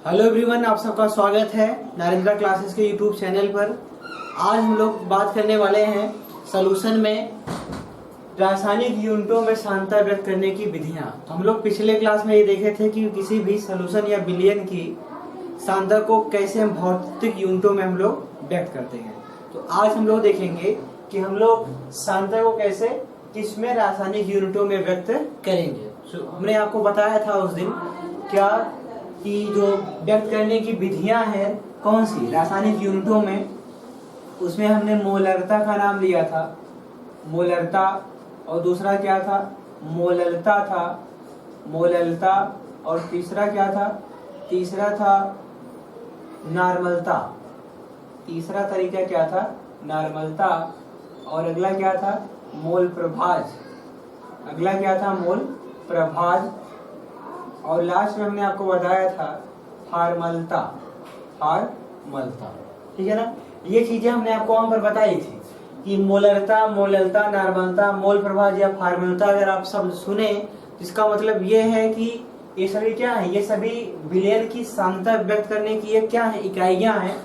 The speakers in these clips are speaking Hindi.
हेलो एवरीवन, आप सबका स्वागत है नरेंद्र क्लासेस के यूट्यूब चैनल पर। आज हम लोग बात करने वाले हैं सॉल्यूशन में रासायनिक यूनिटों में सांद्रता व्यक्त करने की विधियां। तो हम लोग पिछले क्लास में ये देखे थे कि किसी भी सॉल्यूशन या विलयन की सांद्रता को कैसे हम भौतिक यूनिटों में हम लोग व्यक्त करते हैं। तो आज हम लोग देखेंगे कि हम लोग सांद्रता को कैसे किसमें रासायनिक यूनिटों में व्यक्त करेंगे। हमने आपको बताया था उस दिन क्या कि जो व्यक्त करने की विधियां हैं कौन सी रासायनिक यूनिटों में, उसमें हमने मोलरता का नाम लिया था, मोलरता, और दूसरा क्या था, मोललता था, मोललता, और तीसरा क्या था, तीसरा था नॉर्मलता। तीसरा तरीका क्या था, नॉर्मलता, और अगला क्या था, मोल प्रभाज। अगला क्या था, मोल प्रभाज, और लास्ट में हमने आपको बताया था फार्मलता। फार्मलता, ठीक है ना। ये चीजें हमने आपको वहां पर बताई थी कि मोलरता, मोललता, नॉर्मलता, मोल प्रभाज या फार्मलता अगर आप सब सुने, इसका मतलब ये है कि ये सभी क्या है, ये सभी विलयन की सांद्रता व्यक्त करने की ये क्या है, इकाइयां हैं।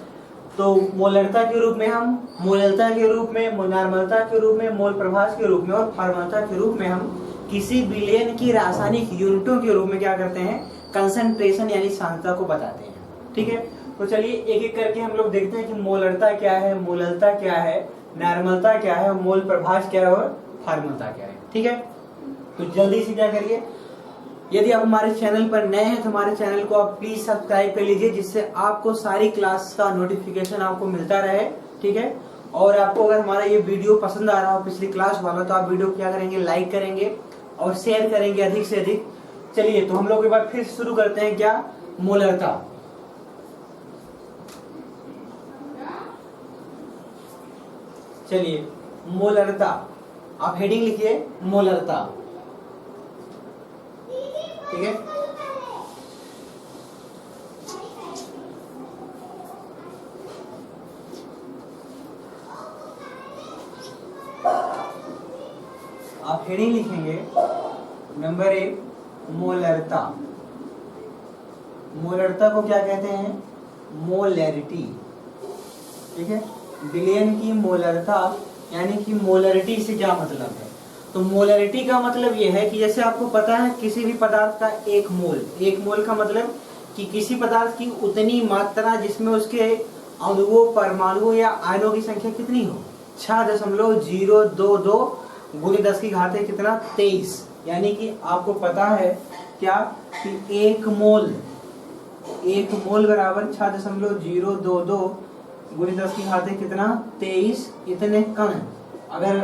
तो मोलरता के रूप में हम, मोललता के रूप में, नॉर्मलता के रूप में, मोल प्रभाज के रूप में और फार्मलता के रूप में हम किसी विलयन की रासायनिक यूनिटों के रूप में क्या करते हैं, कंसंट्रेशन यानी सांद्रता को बताते हैं। ठीक है, तो चलिए एक एक करके हम लोग देखते हैं कि मोलरता क्या है, मोललता क्या है, नॉर्मलता क्या है, मोल प्रभाज क्या है और फार्मलता क्या है। ठीक है, तो जल्दी से क्या करिए, यदि आप हमारे चैनल पर नए हैं तो हमारे चैनल को आप प्लीज सब्सक्राइब कर लीजिए, जिससे आपको सारी क्लास का नोटिफिकेशन आपको मिलता रहे। ठीक है, और आपको अगर हमारा ये वीडियो पसंद आ रहा हो पिछली क्लास वाला, तो आप वीडियो क्या करेंगे, लाइक करेंगे और शेयर करेंगे अधिक से अधिक। चलिए तो हम लोग एक बार फिर शुरू करते हैं, क्या, मोलरता। चलिए मोलरता, आप हेडिंग लिखिए मोलरता। ठीक है, आप हेडिंग लिखेंगे नंबर 1 मोलरता। मोलरता को क्या कहते हैं, मोलैरिटी। ठीक है, विलयन की मोलरता यानी कि मोलरिटी से क्या मतलब है। तो मोलरिटी का मतलब यह है कि जैसे आपको पता है किसी भी पदार्थ का एक मोल, एक मोल का मतलब कि किसी पदार्थ की उतनी मात्रा जिसमें उसके अणुओं, परमाणुओं या आयनों की संख्या कितनी हो, 6.022 गुणे 10 की घात है कितना, 23। यानी कि आपको पता है क्या कि एक मोल बराबर 6.022 गुणे 10 की घात है कितना, 23। इतने कण अगर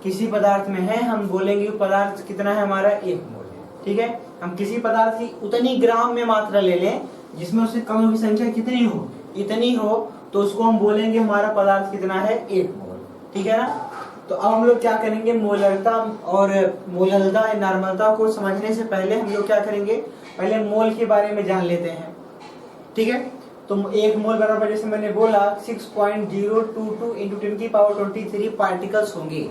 किसी पदार्थ में है, हम बोलेंगे पदार्थ कितना है हमारा, 1 मोल है। ठीक है, हम किसी पदार्थ की उतनी ग्राम में मात्रा ले लें जिसमें उसके कणों की संख्या कितनी हो, इतनी हो, तो उसको हम बोलेंगे हमारा पदार्थ कितना है, 1 मोल। ठीक है ना। तो अब हम लोग क्या करेंगे, मोलरता और मोललता या नॉर्मलता को समझने से पहले हम लोग क्या करेंगे, पहले मोल के बारे में जान लेते हैं। ठीक है, तो एक मोल बराबर जैसे मैंने बोला 6.022 × 10⁻23 पार्टिकल्स होंगे।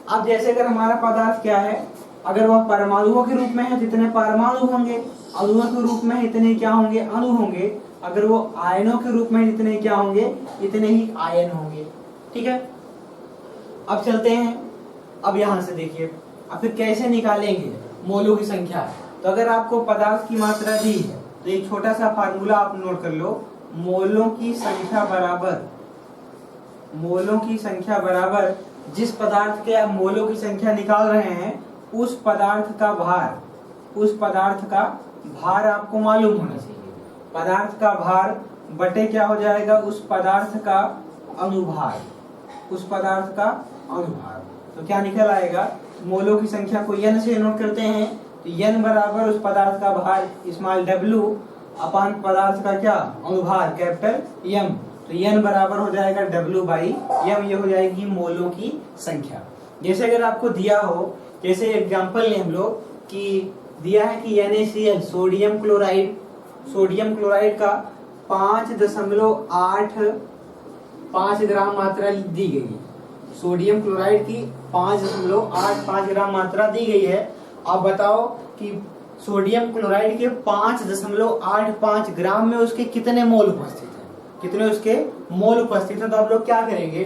अब जैसे अगर हमारा पदार्थ क्या है, अगर वह परमाणुओं के रूप में है तो इतने परमाणु होंगे, अणुओं के रूप में इतने क्या होंगे, अणु होंगे। अगर वो आयनों के रूप में इतने क्या होंगे, इतने ही आयन होंगे। ठीक है, अब चलते हैं, अब यहां से देखिए अब फिर कैसे निकालेंगे मोलों की संख्या। तो अगर आपको पदार्थ की मात्रा दी है तो एक छोटा सा फार्मूला आप नोट कर लो, मोलों की संख्या बराबर जिस पदार्थ के आप मोलों की संख्या निकाल रहे हैं उस पदार्थ का भार आपको मालूम होना चाहिए। पदार्थ का भार बटे क्या हो जाएगा, उस पदार्थ का अनुभार, तो क्या निकल आएगा, मोलों की संख्या को n से नोट करते हैं तो n बराबर उस पदार्थ का भार स्मॉल w अपान पदार्थ का क्या, अनुभार कैपिटल M। तो n बराबर हो जाएगा W/m, ये हो जाएगी मोलों की संख्या। जैसे अगर आपको दिया हो, जैसे एग्जांपल लें हम लोग कि दिया है कि NaCl सोडियम क्लोराइड का 5.85 ग्राम मात्रा दी गई है। सोडियम क्लोराइड की 5.85 ग्राम मात्रा दी गई है। आप बताओ कि सोडियम क्लोराइड के 5.85 ग्राम में उसके कितने मोल उपस्थित हैं, कितने उसके मोल उपस्थित हैं। तो आप लोग क्या करेंगे,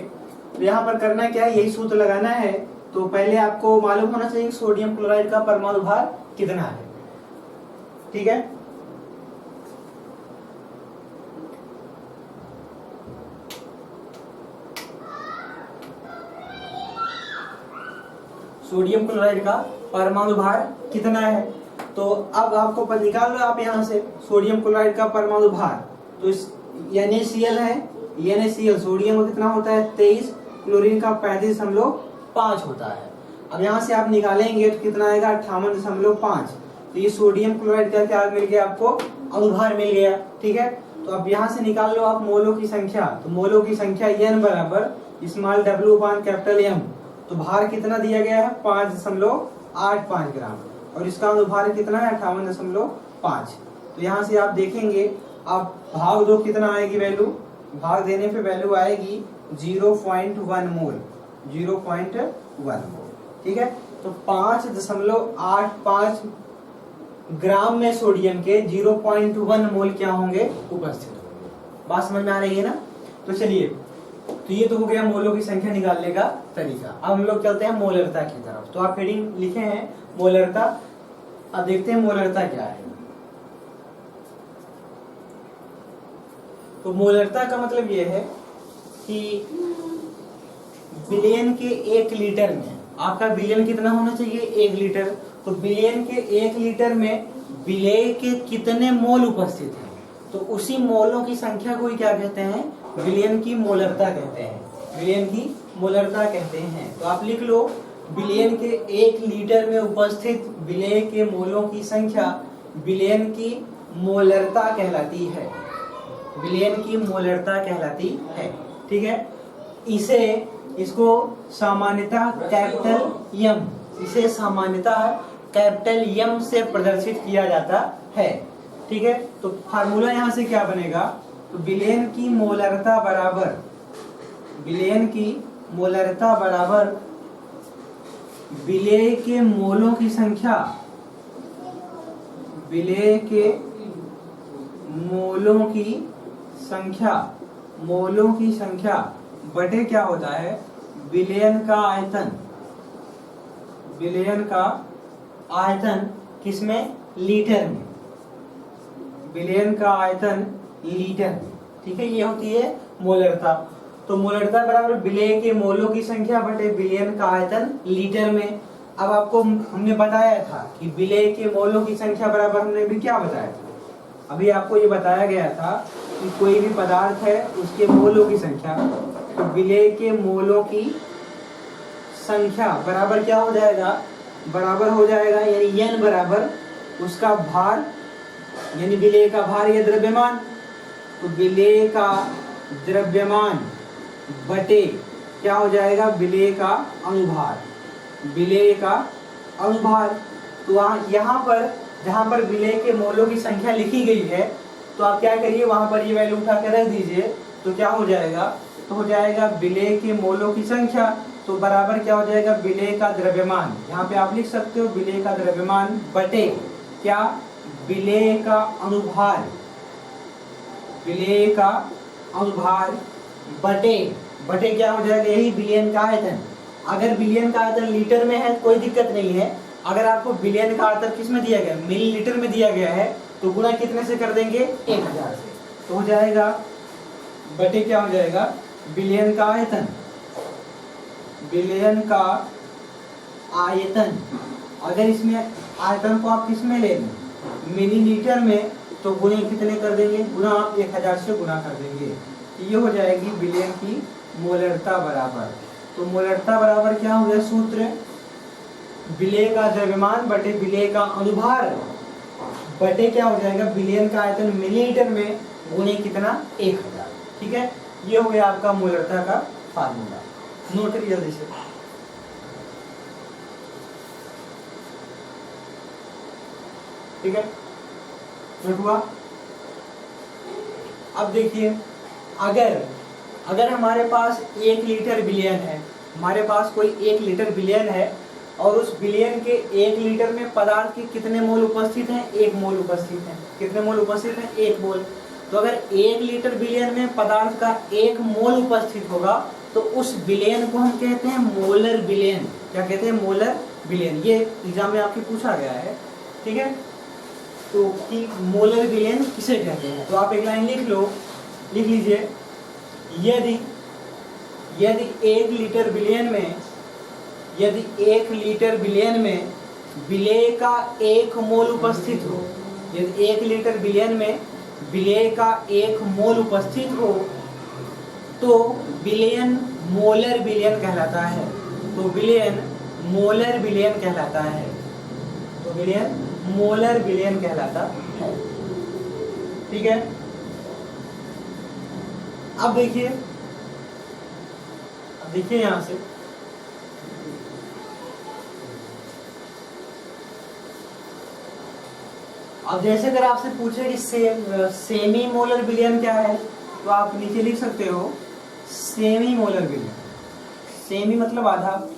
तो यहाँ पर करना क्या है, यही सूत्र लगाना है। तो पहले आपको मालूम होना चाहिए कि सोडियम क्लोराइड का परमाणु भार कितना है, ठीक है। सोडियम क्लोराइड का परमाणु भार कितना है, तो अब आपको निकाल लो आप यहाँ से सोडियम क्लोराइड का परमाणु भार। तो इस NaCl है, NaCl सोडियम का कितना होता है 23, क्लोरीन का 35.5 होता है। अब यहाँ से आप निकालेंगे तो कितना आएगा 58.5। तो ये सोडियम क्लोराइड का क्या मिल गया आपको, अणुभार मिल गया, ठीक है। तो अब यहाँ से निकाल लो आप मोलों की संख्या। तो मोलों की संख्या N बराबर स्मॉल w अपान कैपिटल M। तो भार कितना दिया गया है 5.85 ग्राम और इसका अणुभार कितना है 58.5। तो यहाँ से आप देखेंगे, आप भाग दो कितना आएगी वैल्यू, भाग देने पे वैल्यू आएगी 0.1 मोल, 0.1 मोल, ठीक है। तो 5.85 ग्राम में सोडियम के 0.1 मोल क्या होंगे, उपस्थित होंगे। बात समझ में आ रही है ना। तो चलिए, तो ये तो हो गया मोलों की संख्या निकालने का तरीका। अब हम लोग चलते हैं मोलरता की तरफ। तो आप हेडिंग लिखे हैं मोलरता। अब देखते हैं मोलरता क्या है। तो मोलरता का मतलब ये है कि बिलियन के 1 लीटर में, आपका बिलियन कितना होना चाहिए 1 लीटर। तो बिलियन के 1 लीटर में विलेय के कितने मोल उपस्थित हैं, तो उसी मोलों की संख्या को ही क्या कहते हैं, विलियन की मोलरता कहते हैं, विलियन की मोलरता कहते हैं। तो आप लिख लो, बिलियन के 1 लीटर में उपस्थित विलेय के मोलों की संख्या विलियन की मोलरता कहलाती है, विलियन की मोलरता कहलाती है, ठीक है। इसको सामान्यतः कैपिटल एम, इसे सामान्यतः कैपिटल एम से प्रदर्शित किया जाता है, ठीक है। तो फार्मूला यहाँ से क्या बनेगा, तो विलेयन की मोलरता बराबर, विलेयन की मोलरता बराबर विलेय के मोलों की संख्या, विलेय के मोलों की संख्या, मोलों की संख्या बटे क्या होता है, विलेयन का आयतन, विलेयन का आयतन किसमें, लीटर में, विलेयन का आयतन लीटर, ठीक है। ये होती है मोलरता। तो मोलरता बराबर विलेय के मोलों की संख्या बटे विलेयन का आयतन लीटर में। अब आपको हमने बताया था कि विलेय के मोलों की संख्या बराबर, हमने भी क्या बताया था, अभी आपको ये बताया गया था कि कोई भी पदार्थ है उसके मोलों की संख्या, तो विलेय के मोलों की संख्या बराबर क्या हो जाएगा, बराबर हो जाएगा यानी n बराबर उसका भार, यानी विलेय का भार या द्रव्यमान, तो विलेय का द्रव्यमान बटे क्या हो जाएगा, विलेय का अणुभार, विलेय का अणुभार। तो यहाँ पर जहाँ पर विलेय के मोलों की संख्या लिखी गई है, तो आप क्या करिए, वहां पर ये वैल्यू उठा कर रख दीजिए। तो क्या हो जाएगा, तो हो जाएगा विलेय के मोलों की संख्या, तो बराबर क्या हो जाएगा, विलेय का द्रव्यमान। यहाँ पे आप लिख सकते हो विलेय का द्रव्यमान बटे क्या, विलेय का अणुभार, विलेय का अणुभार बटे क्या हो जाएगा, यही विलेयन का आयतन। अगर विलेयन का आयतन लीटर में है कोई दिक्कत नहीं है, अगर आपको विलेयन का आयतन किस में दिया गया, मिलीलीटर में दिया गया है, तो गुणा कितने से कर देंगे, 1000 से। तो हो जाएगा बटे क्या हो जाएगा, विलेयन का आयतन, विलेयन का आयतन। अगर इसमें आयतन को आप किस में ले लें, मिलीलीटर में, तो गुणे कितने कर देंगे, गुणा आप 1000 से गुणा कर देंगे। ये हो जाएगी विलेयन की मोलरता बराबर। तो मोलरता बराबर क्या हो गया, सूत्र विलेय का द्रव्यमान बटे विलेय का अणुभार बटे क्या हो जाएगा, विलेयन का आयतन मिलीलीटर में गुणे कितना, 1000, ठीक है। ये हो गया आपका मोलरता का फार्मूला। नोट करिए जल्दी से, ठीक है, नोट हुआ। अब देखिए, अगर हमारे पास 1 लीटर विलेयन है, हमारे पास कोई 1 लीटर विलेयन है और उस बिलियन के 1 लीटर में पदार्थ के कितने मोल उपस्थित हैं? 1 मोल उपस्थित हैं। कितने मोल उपस्थित हैं? 1 मोल। तो अगर 1 लीटर बिलियन में पदार्थ का 1 मोल उपस्थित होगा तो उस बिलियन को हम कहते हैं मोलर बिलियन। क्या कहते हैं? Molar billion. ये एग्जाम में आपके पूछा गया है, ठीक है। तो कि मोलर बिलियन किसे कहते हैं? तो आप एक लाइन लिख लो, लिख लीजिए, यदि 1 लीटर बिलियन में, यदि 1 लीटर बिलियन में विलेय का 1 मोल उपस्थित हो, यदि 1 लीटर बिलियन में विलेय का 1 मोल उपस्थित हो तो विलयन मोलर विलयन कहलाता है। तो विलयन मोलर विलयन कहलाता है। तो विलयन मोलर विलयन कहलाता है, ठीक है। अब देखिए, यहां से अब जैसे अगर आपसे पूछे कि सेमी मोलर विलयन क्या है, तो आप नीचे लिख सकते हो सेमी मोलर विलयन। सेमी मतलब आधा,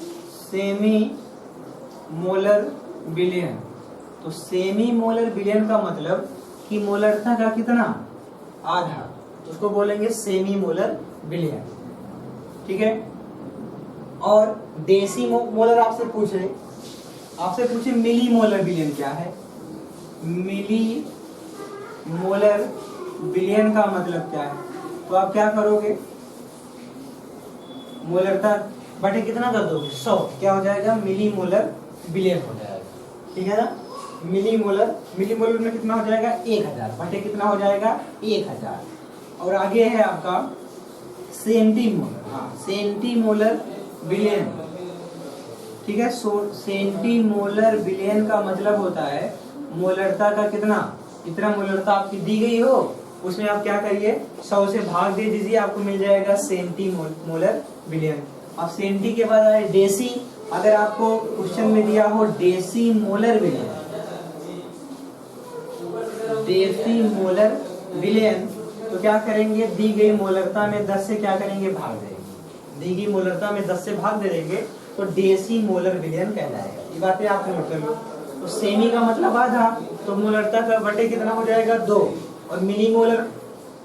सेमी मोलर विलयन। तो सेमी मोलर विलयन का मतलब कि मोलरता का कितना? आधा। तो उसको बोलेंगे सेमी मोलर विलयन, ठीक है। और देसी मोलर आपसे पूछे मिली मोलर विलयन क्या है? मिली मोलर विलयन का मतलब क्या है? तो आप क्या करोगे? मोलरता बटे कितना कर दोगे? 100। क्या हो जाएगा? मिली मोलर विलयन हो जाएगा, ठीक है ना। मिली मोलर में कितना हो जाएगा? 1000 बटे कितना हो जाएगा? 1000। और आगे है आपका सेंटीमोलर। हाँ, सेंटीमोलर विलयन, ठीक है। सेंटीमोलर विलयन का मतलब होता है मोलरता का कितना? इतना मोलरता आपकी दी गई हो, उसमें आप क्या करिए? 100 से भाग दे दीजिए, आपको मिल जाएगा सेंटीमोलर विलयन। अब सेंटी के बाद आए डेसी। अगर आपको क्वेश्चन में दिया हो डेसी मोलर विलयन, डेसी मोलर विलयन, तो क्या करेंगे? दी गई मोलरता में 10 से क्या करेंगे? भाग देंगे। दी गई मोलरता में 10 से भाग दे देंगे तो डेसी मोलर विलयन कहलाएगा। ये बातें आपको नोट कर लो। तो सेमी का मतलब आधा, तो मोलरता का बटे कितना हो जाएगा? 2। और मिली मोलर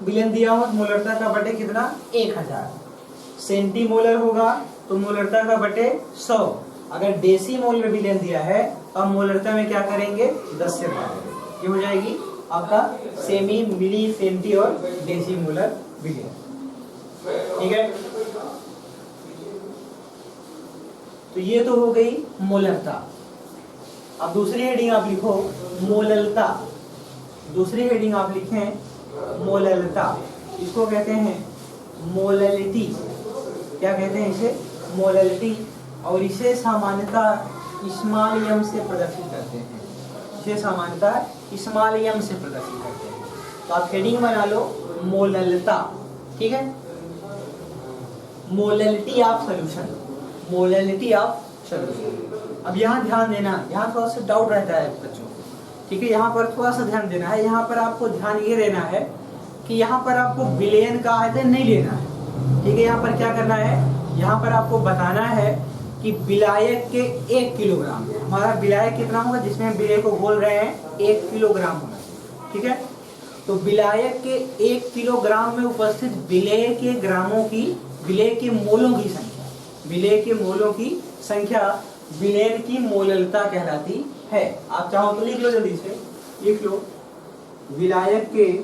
विलयन दिया हो तो मोलरता का बटे कितना? 1000। सेंटीमोलर होगा तो मोलरता का बटे 100। अगर डेसी मोलर विलयन दिया है तो हम मोलरता में क्या करेंगे? 10 से भाग देंगे। ये हो जाएगी आपका सेमी, मिली, सेंटी और डेसी मोलर विलयन, ठीक है। तो ये तो हो गई मोलरता। अब दूसरी हेडिंग आप लिखो मोललता। दूसरी हेडिंग आप लिखें मोललता। इसको कहते हैं मोललिटी। क्या कहते हैं इसे? मोललिटी। और इसे सामान्यतः स्मॉल एम से प्रदर्शित करते हैं। इसे सामान्यतः स्मॉल एम से प्रदर्शित करते हैं। तो आप हेडिंग बना लो मोललता, ठीक है। Molality of solution, molality of solution. अब यहाँ ध्यान देना, यहाँ थोड़ा सा डाउट रहता है बच्चों को, ठीक है। यहाँ पर थोड़ा सा ध्यान देना है। यहाँ पर आपको ध्यान ये रहना है कि यहाँ पर आपको विलयन का आयतन नहीं लेना है, ठीक है। यहाँ पर क्या करना है? यहाँ पर आपको बताना है कि विलायक के 1 किलोग्राम, हमारा विलायक कितना होगा जिसमें हम विलेय को बोल रहे हैं? 1 किलोग्राम होना, ठीक है। तो विलायक के 1 किलोग्राम में उपस्थित विलेय के ग्रामों की, विलेय के मोलों की संख्या, विलेय के मोलों की संख्या विलयन की मोललता कहलाती है। आप चाहो तो लिख लो, जल्दी से लिख लो। विलायक के,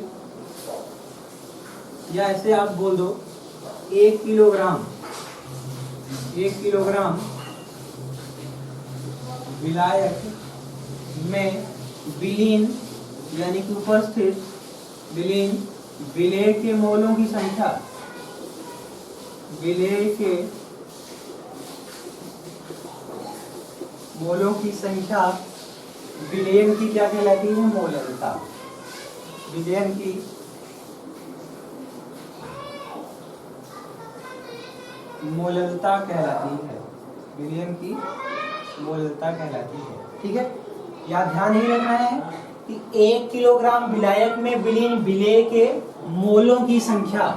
या ऐसे आप बोल दो 1 किलोग्राम विलायक में विलीन यानी कि उपस्थित विलीन विलेय के मोलों की संख्या, विलेय के मोलों की संख्या विलयन की क्या कहलाती है? मोललता। विलयन की मोललता कहलाती है, विलयन की मोललता कहलाती है, ठीक है। यहाँ ध्यान ही रखना है कि 1 किलोग्राम विलायक में विलीन विलेय के मोलों की संख्या,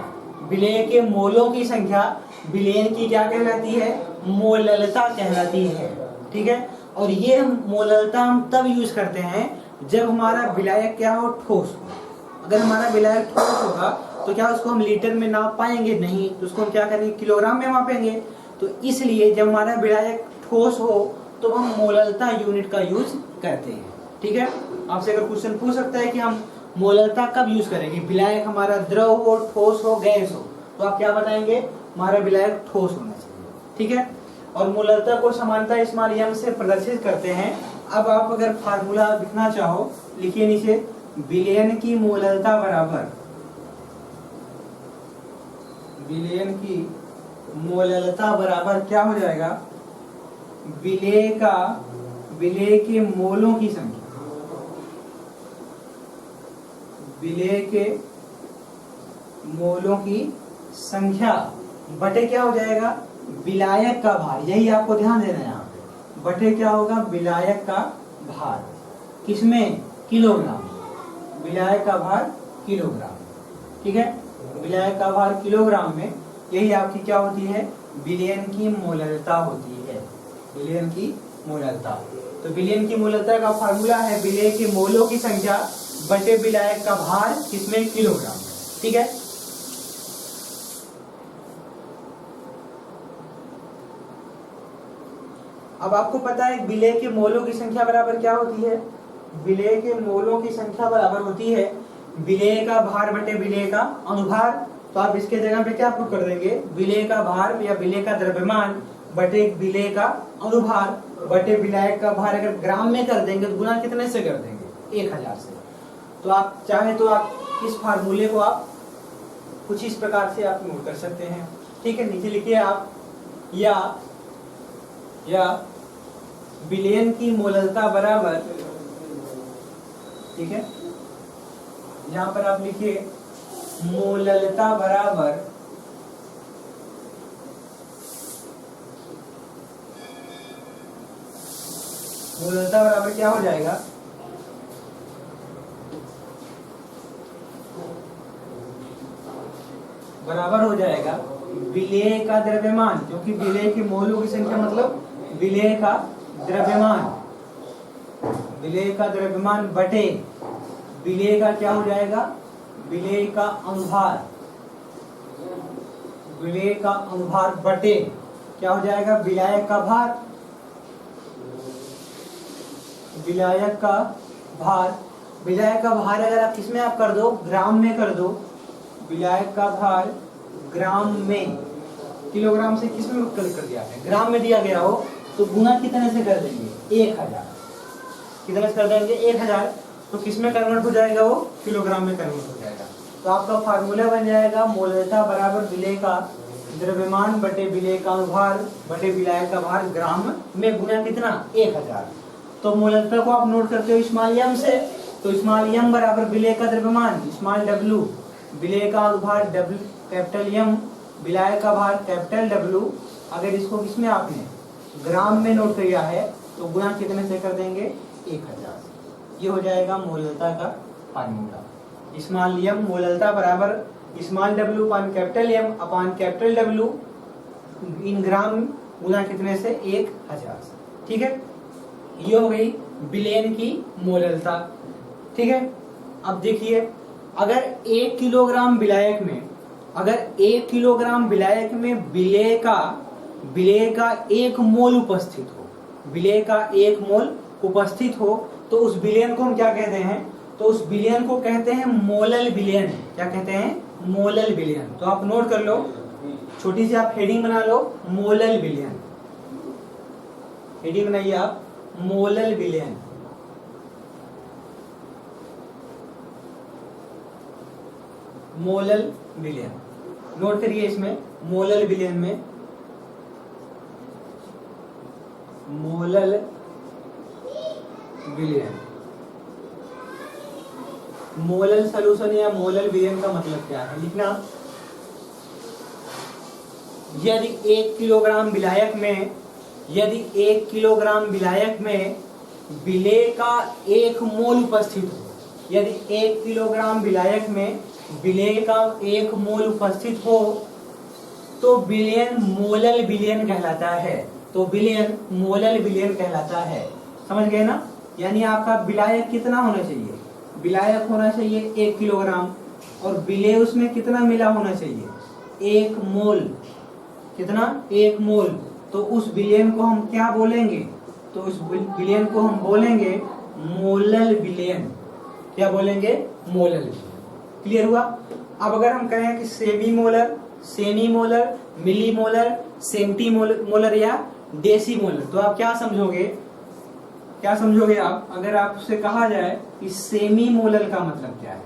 विलेय के मोलों की संख्या विलयन की क्या कहलाती है? मोललता कहलाती है। ठीक है। और ये हम मोललता हम तब यूज करते हैं जब हमारा विलायक क्या हो, ठोस हो। अगर हमारा विलायक ठोस होगा तो क्या उसको हम लीटर में नाप पाएंगे? नहीं, तो उसको हम क्या करेंगे, किलोग्राम में मापेंगे। तो इसलिए जब हमारा विलायक ठोस हो तो हम मोललता यूनिट का यूज करते हैं, ठीक है। आपसे अगर क्वेश्चन पूछ सकता है कि हम मोललता कब यूज करेंगे, विलायक हमारा द्रव हो, ठोस हो, गैस हो, तो आप क्या बताएंगे, हमारा विलायक ठोस होना चाहिए, ठीक है। और मोललता को समानता स्मॉल m से प्रदर्शित करते हैं। अब आप अगर फार्मूला लिखना चाहो, लिखिए नीचे, विलयन की मोललता बराबर, विलयन की मोललता बराबर क्या हो जाएगा, विलेय के मोलों की संख्या, विलेय के मोलों की संख्या बटे क्या हो जाएगा, विलायक का भार। यही आपको ध्यान देना है यहाँ पे, बटे क्या होगा, विलायक का भार। किसमें, किलोग्राम, विलायक का भार किलोग्राम, ठीक है। विलायक का भार किलोग्राम में, यही आपकी क्या होती है, विलयन की मोललता होती है, विलयन की मोललता। तो विलयन की मोललता का फार्मूला है विलेय के मोलों की संख्या बटे विलायक का भार, किसमें, किलोग्राम, ठीक है। अब आपको पता है विलेय के मोलों की संख्या बराबर क्या होती है, विलेय के मोलों की संख्या बराबर होती है विलेय का भार बटे विलेय का अनुभार। तो आप इसके जगह पे क्या पुट कर देंगे, विलेय का भार या विलेय का द्रव्यमान बटे विलेय का अनुभार बटे विलायक का भार। अगर ग्राम में कर देंगे तो गुना कितने से कर देंगे, 1000 से। तो आप चाहे तो आप इस फार्मूले को आप कुछ इस प्रकार से आप नोट कर सकते हैं, ठीक है। नीचे लिखिए आप, या विलयन की मोललता बराबर, ठीक है, यहाँ पर आप लिखिए मोललता बराबर क्या हो जाएगा, बराबर हो जाएगा विलेय का द्रव्यमान, क्योंकि विलेय के मोलों की संख्या मतलब विलेय का द्रव्यमान, विलेय का द्रव्यमान बटे विलेय का क्या हो जाएगा, विलेय का अनुभार, विलेय का अनुभार बटे क्या हो जाएगा, विलायक का भार, विलायक का भार। विलायक का भार अगर आप किसमें आप कर दो, ग्राम में कर दो, विलायक का भार ग्राम में, किलोग्राम से किसमें कर दिया है, ग्राम में दिया गया हो तो गुना कितने से कर देंगे, 1000, कितने से कर देंगे, 1000। तो किसमें कन्वर्ट हो जाएगा, वो किलोग्राम में कन्वर्ट हो जाएगा। तो आपका फार्मूला बन जाएगा मोललता बराबर विलेय का द्रव्यमान बटे विलेय का अनुभार बटे विलायक का भार ग्राम में गुना कितना, 1000। तो मोललता को आप नोट करते हो स्मॉल m से, तो स्मॉल m बराबर विलेय का द्रव्यमान स्मॉल w, विलेय का अनुभार W कैपिटल M, विलायक का भार कैपिटल W। अगर इसको किसमें आपने ग्राम में नोट किया है तो गुना कितने से कर देंगे, 1000। ये हो जाएगा मोललता का फार्मूला। स्मॉल m मोललता बराबर स्मॉल w अपान कैपिटल M अपान कैपिटल W इन ग्राम गुना कितने से, 1000, ठीक है। ये हो गई विलयन की मोललता, ठीक है। अब देखिए, अगर 1 किलोग्राम विलायक में, अगर 1 किलोग्राम विलायक में विलेय का 1 मोल उपस्थित हो, विलेय का 1 मोल उपस्थित हो, तो उस विलयन को हम क्या कहते हैं, तो उस विलयन को कहते हैं मोलल विलयन। क्या कहते हैं, मोलल विलयन। तो आप नोट कर लो, छोटी सी आप हेडिंग बना लो, मोलल विलयन, हेडिंग बनाइए आप, मोलल विलयन। मोलल विलयन नोट करिए, इसमें मोलल विलयन में, मोलल विलयन, मोलल सॉल्यूशन या मोलल विलयन का मतलब क्या है लिखना। यदि 1 किलोग्राम विलायक में, यदि 1 किलोग्राम विलायक में विलेय का 1 मोल उपस्थित हो, यदि 1 किलोग्राम विलायक में विलेय का 1 मोल उपस्थित हो तो विलयन मोलल विलयन कहलाता है। तो विलयन मोलल विलयन कहलाता है। समझ गए ना? यानी आपका विलायक कितना होना चाहिए? विलायक होना चाहिए 1 किलोग्राम और विलेय उसमें कितना मिला होना चाहिए? 1 मोल। कितना? 1 मोल। तो उस विलयन को हम क्या बोलेंगे? तो उस विलयन को हम बोलेंगे मोलल विलयन। क्या बोलेंगे? मोलल विलयन। क्लियर हुआ? अब अगर हम कहें कि सेमी मोलर, सेमी मोलर, मिली मोलर, सेंटी मोलर या डेसी मोलर, तो आप क्या समझोगे? क्या समझोगे आप अगर आपसे कहा जाए कि सेमी मोलर का मतलब क्या है?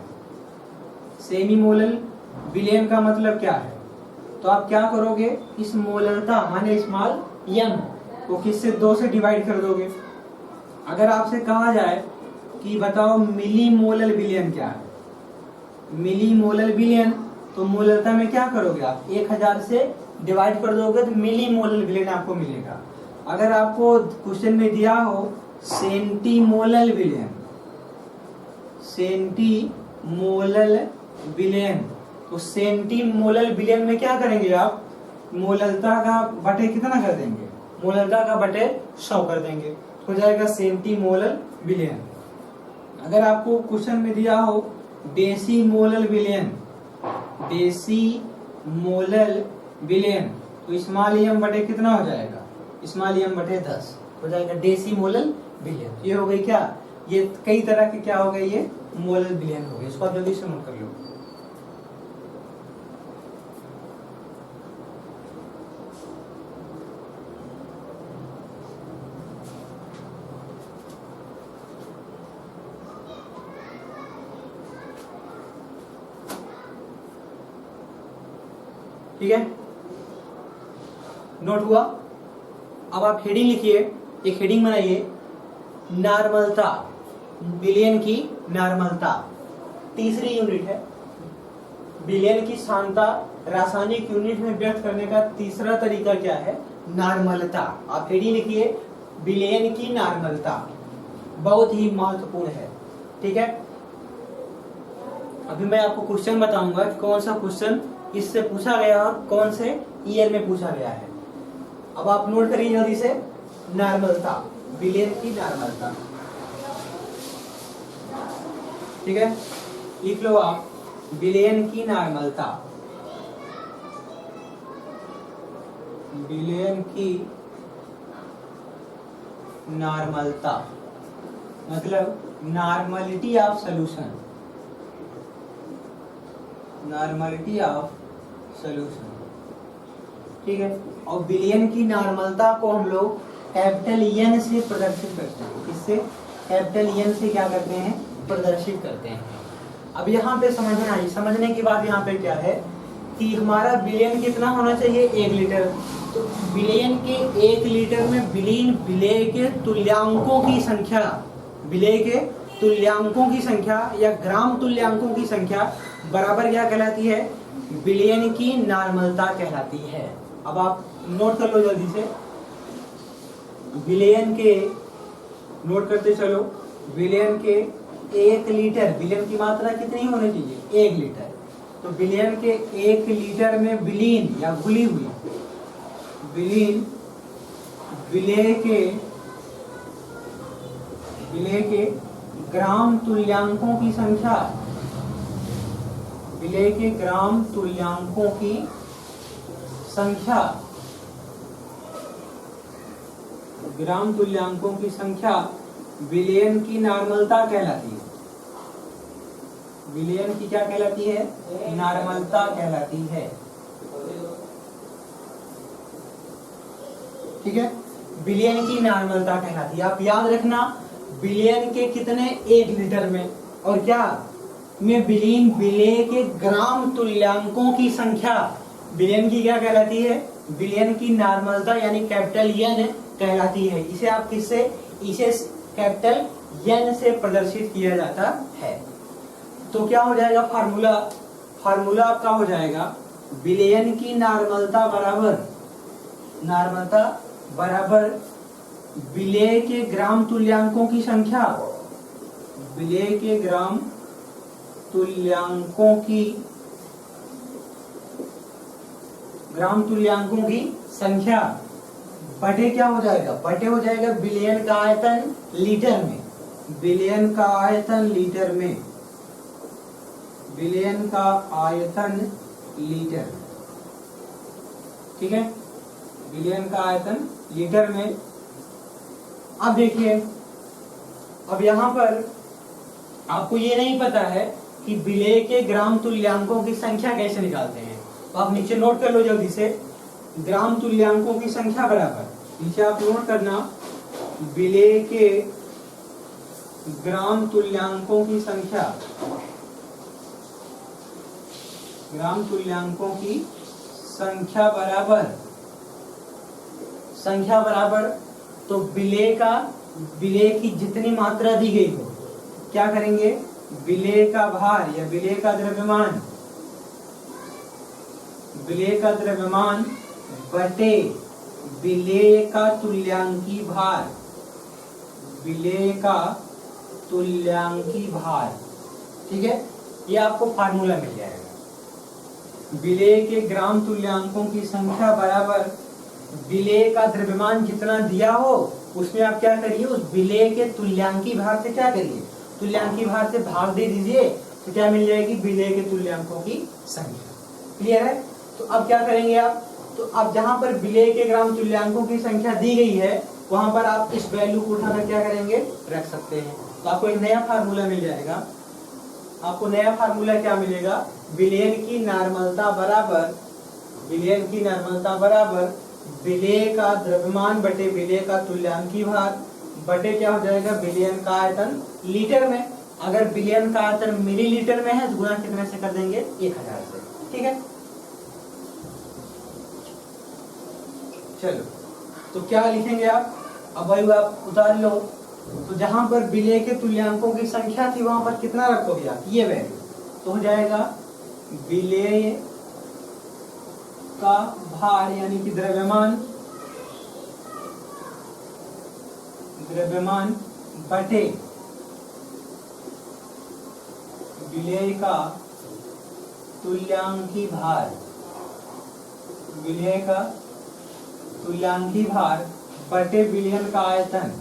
सेमी मोलर विलयन का मतलब क्या है? तो आप क्या करोगे? इस मोलरता माने स्मॉल m को किससे? 2 से डिवाइड कर दोगे। अगर आपसे कहा जाए कि बताओ मिली मोलर विलयन क्या है? मिली मोलर विलयन, तो मोलरता में क्या करोगे आप? 1000 से डिवाइड कर दोगे तो मिली मोलर विलयन आपको मिलेगा। अगर आपको क्वेश्चन में दिया हो सेंटी मोलर विलयन, सेंटी मोलर विलयन, तो सेंटी मोलर विलयन में क्या करेंगे आप? मोलरता का बटे कितना कर देंगे? मोलरता का बटे 100 कर देंगे, हो जाएगा सेंटी मोलर विलयन। अगर आपको क्वेश्चन में दिया हो डेसी मोलर विलयन, डेसी मोलर विलयन, तो स्मॉल m बटे कितना हो जाएगा? स्मॉल m बटे 10 हो जाएगा डेसी मोलर विलयन। ये हो गई क्या? ये कई तरह के क्या हो गए? ये मोलर विलयन हो गए। इसको आप जल्दी से नोट कर लो। ठीक है, नोट हुआ? अब आप हेडिंग लिखिए, एक हेडिंग बनाइए, नॉर्मलता, विलयन की नॉर्मलता। तीसरी यूनिट है। विलयन की सांद्रता रासायनिक यूनिट में व्यक्त करने का तीसरा तरीका क्या है? नॉर्मलता। आप हेडिंग लिखिए, विलयन की नॉर्मलता, बहुत ही महत्वपूर्ण है। ठीक है, अभी मैं आपको क्वेश्चन बताऊंगा कि कौन सा क्वेश्चन इससे पूछा गया और कौन से ईयर में पूछा गया है। अब आप नोट करिए जल्दी से, नॉर्मलता, विलयन की नॉर्मलता। ठीक है, लिख लो आप, विलयन की नॉर्मलता, विलयन की नॉर्मलता मतलब normality of solution, normality of solution. ठीक है, और विलयन की नॉर्मलता को हम लोग कैपिटल एन से प्रदर्शित करते हैं। इससे कैपिटल एन से क्या करते हैं? प्रदर्शित करते हैं। अब यहाँ पे समझना है, समझने की बात यहाँ पे क्या है कि हमारा विलयन कितना होना चाहिए? 1 लीटर। तो विलयन के 1 लीटर में विलेय के तुल्यांकों की संख्या, विलेय के तुल्यांकों की संख्या या ग्राम तुल्यांकों की संख्या बराबर क्या कहलाती है? विलयन की नॉर्मलता कहलाती है। अब आप नोट कर लो जल्दी से, विलयन के, नोट करते चलो, विलयन के 1 लीटर, विलयन की मात्रा कितनी होनी चाहिए? 1 लीटर। तो विलयन के 1 लीटर में विलीन या घुली हुई विलीन विलेय के ग्राम तुल्यांकों की संख्या, विलेय के ग्राम तुल्यांकों की संख्या, ग्राम तुल्यांकों की संख्या विलयन की नॉर्मलता कहलाती है। विलयन की क्या कहलाती है? नॉर्मलता कहलाती है। ठीक है, विलयन की नॉर्मलता कहलाती है। आप याद रखना, विलयन के कितने? 1 लीटर में, और क्या में विलेय के ग्राम तुल्यांकों की संख्या, विलयन की क्या कहलाती है? विलयन की नॉर्मलता यानी कैपिटल एन कहलाती है। इसे आप किससे? इसे कैपिटल एन से प्रदर्शित किया जाता है। तो क्या हो जाएगा फार्मूला? फार्मूला आपका हो जाएगा विलयन की नॉर्मलता बराबर विलेय के ग्राम तुल्यांकों की संख्या, विलेय के ग्राम तुल्यांकों की संख्या बटे क्या हो जाएगा, बटे हो जाएगा बिलियन का आयतन लीटर में, बिलियन का आयतन लीटर में, बिलियन का आयतन लीटर, ठीक है, बिलियन का आयतन लीटर में। अब देखिए, अब यहां पर आपको ये नहीं पता है कि विलेय के ग्राम तुल्यांकों की संख्या कैसे निकालते हैं, तो आप नीचे नोट कर लो जल्दी से, ग्राम तुल्यांकों की संख्या बराबर, नीचे आप नोट करना, विलेय के ग्राम तुल्यांकों की संख्या, ग्राम तुल्यांकों की संख्या बराबर, संख्या बराबर, तो विलेय की जितनी मात्रा दी गई हो, क्या करेंगे, विलेय का भार या विलेय का द्रव्यमान, विलेय का द्रव्यमान बटे विलेय का तुल्यांकी भार, विलेय का तुल्यांकी भार, ठीक है, ये आपको फार्मूला मिल जाएगा। विलेय के ग्राम तुल्यांकों की संख्या बराबर विलेय का द्रव्यमान जितना दिया हो उसमें आप क्या करिए, उस विलेय के तुल्यांकी भार से क्या करिए, तुल्यांकी भार से भाग दे दीजिए, तो क्या मिल जाएगी, विलेय के तुल्यांकों की संख्या। क्लियर है? तो अब क्या करेंगे आप, तो अब जहां पर विलेय के ग्राम तुल्यांकों की संख्या दी गई है वहां पर आप इस वैल्यू को उठाकर क्या करेंगे, रख सकते हैं। तो आपको एक नया फार्मूला मिल जाएगा, आपको नया फार्मूला क्या मिलेगा, विलेय की नॉर्मलता बराबर, विलेय की नॉर्मलता बराबर विलेय का द्रव्यमान बटे विलेय का तुल्यांकी भार बटे क्या हो जाएगा, विलेयन का आयतन लीटर में। अगर विलेयन का आयतन मिलीलीटर में है तो गुणा कितने से कर देंगे, 1000 से, ठीक है। चलो, तो क्या लिखेंगे आप, अब भाई आप उतार लो, तो जहां पर विलेय के तुल्यांकों की संख्या थी वहां पर कितना रखोगे आप, ये वैल्यू, तो हो जाएगा विलेय का भार यानी कि द्रव्यमान, द्रव्यमान बटे विलेय का तुल्यांकी भार, विलेय का तुल्यांकी भार बटे विलयन का आयतन,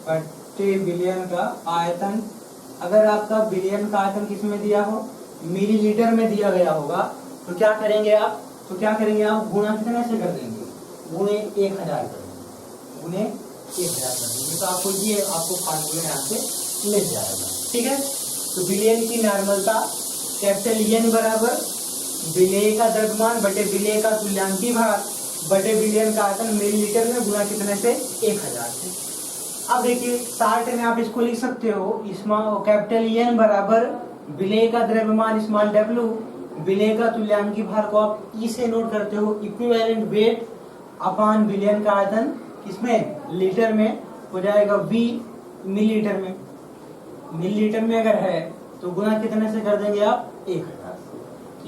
बटे विलयन का आयतन। अगर आपका विलयन का आयतन किसमें दिया हो, मिलीलीटर में दिया गया होगा, तो क्या करेंगे आप, तो क्या करेंगे आप, गुणा कितने से कर देंगे, गुणे 1000 कर देंगे, गुणे 1000 कर देंगे, तो आपको ये आपको फार्मूला यहाँ से मिल जाएगा, ठीक है। तो विलयन की नॉर्मलता कैपिटल एन बराबर विलेय का द्रव्यमान बटे विलेय का तुल्यांकी भार बटे विलयन का आयतन मिलीलीटर में गुणा कितने से, 1000 से। अब देखिए शार्ट में आप इसको लिख सकते हो, कैपिटल एन बराबर विलेय का द्रव्यमान स्मॉल डब्ल्यू, विलेय का तुल्यांकी भार को आप ई से नोट करते हो, इक्विवेलेंट वेट अपान विलयन का आयतन किसमें, लीटर में, हो जाएगा वी मिलीलीटर में, मिलीलीटर में अगर है तो गुणा कितने से कर देंगे आप, 1000 से।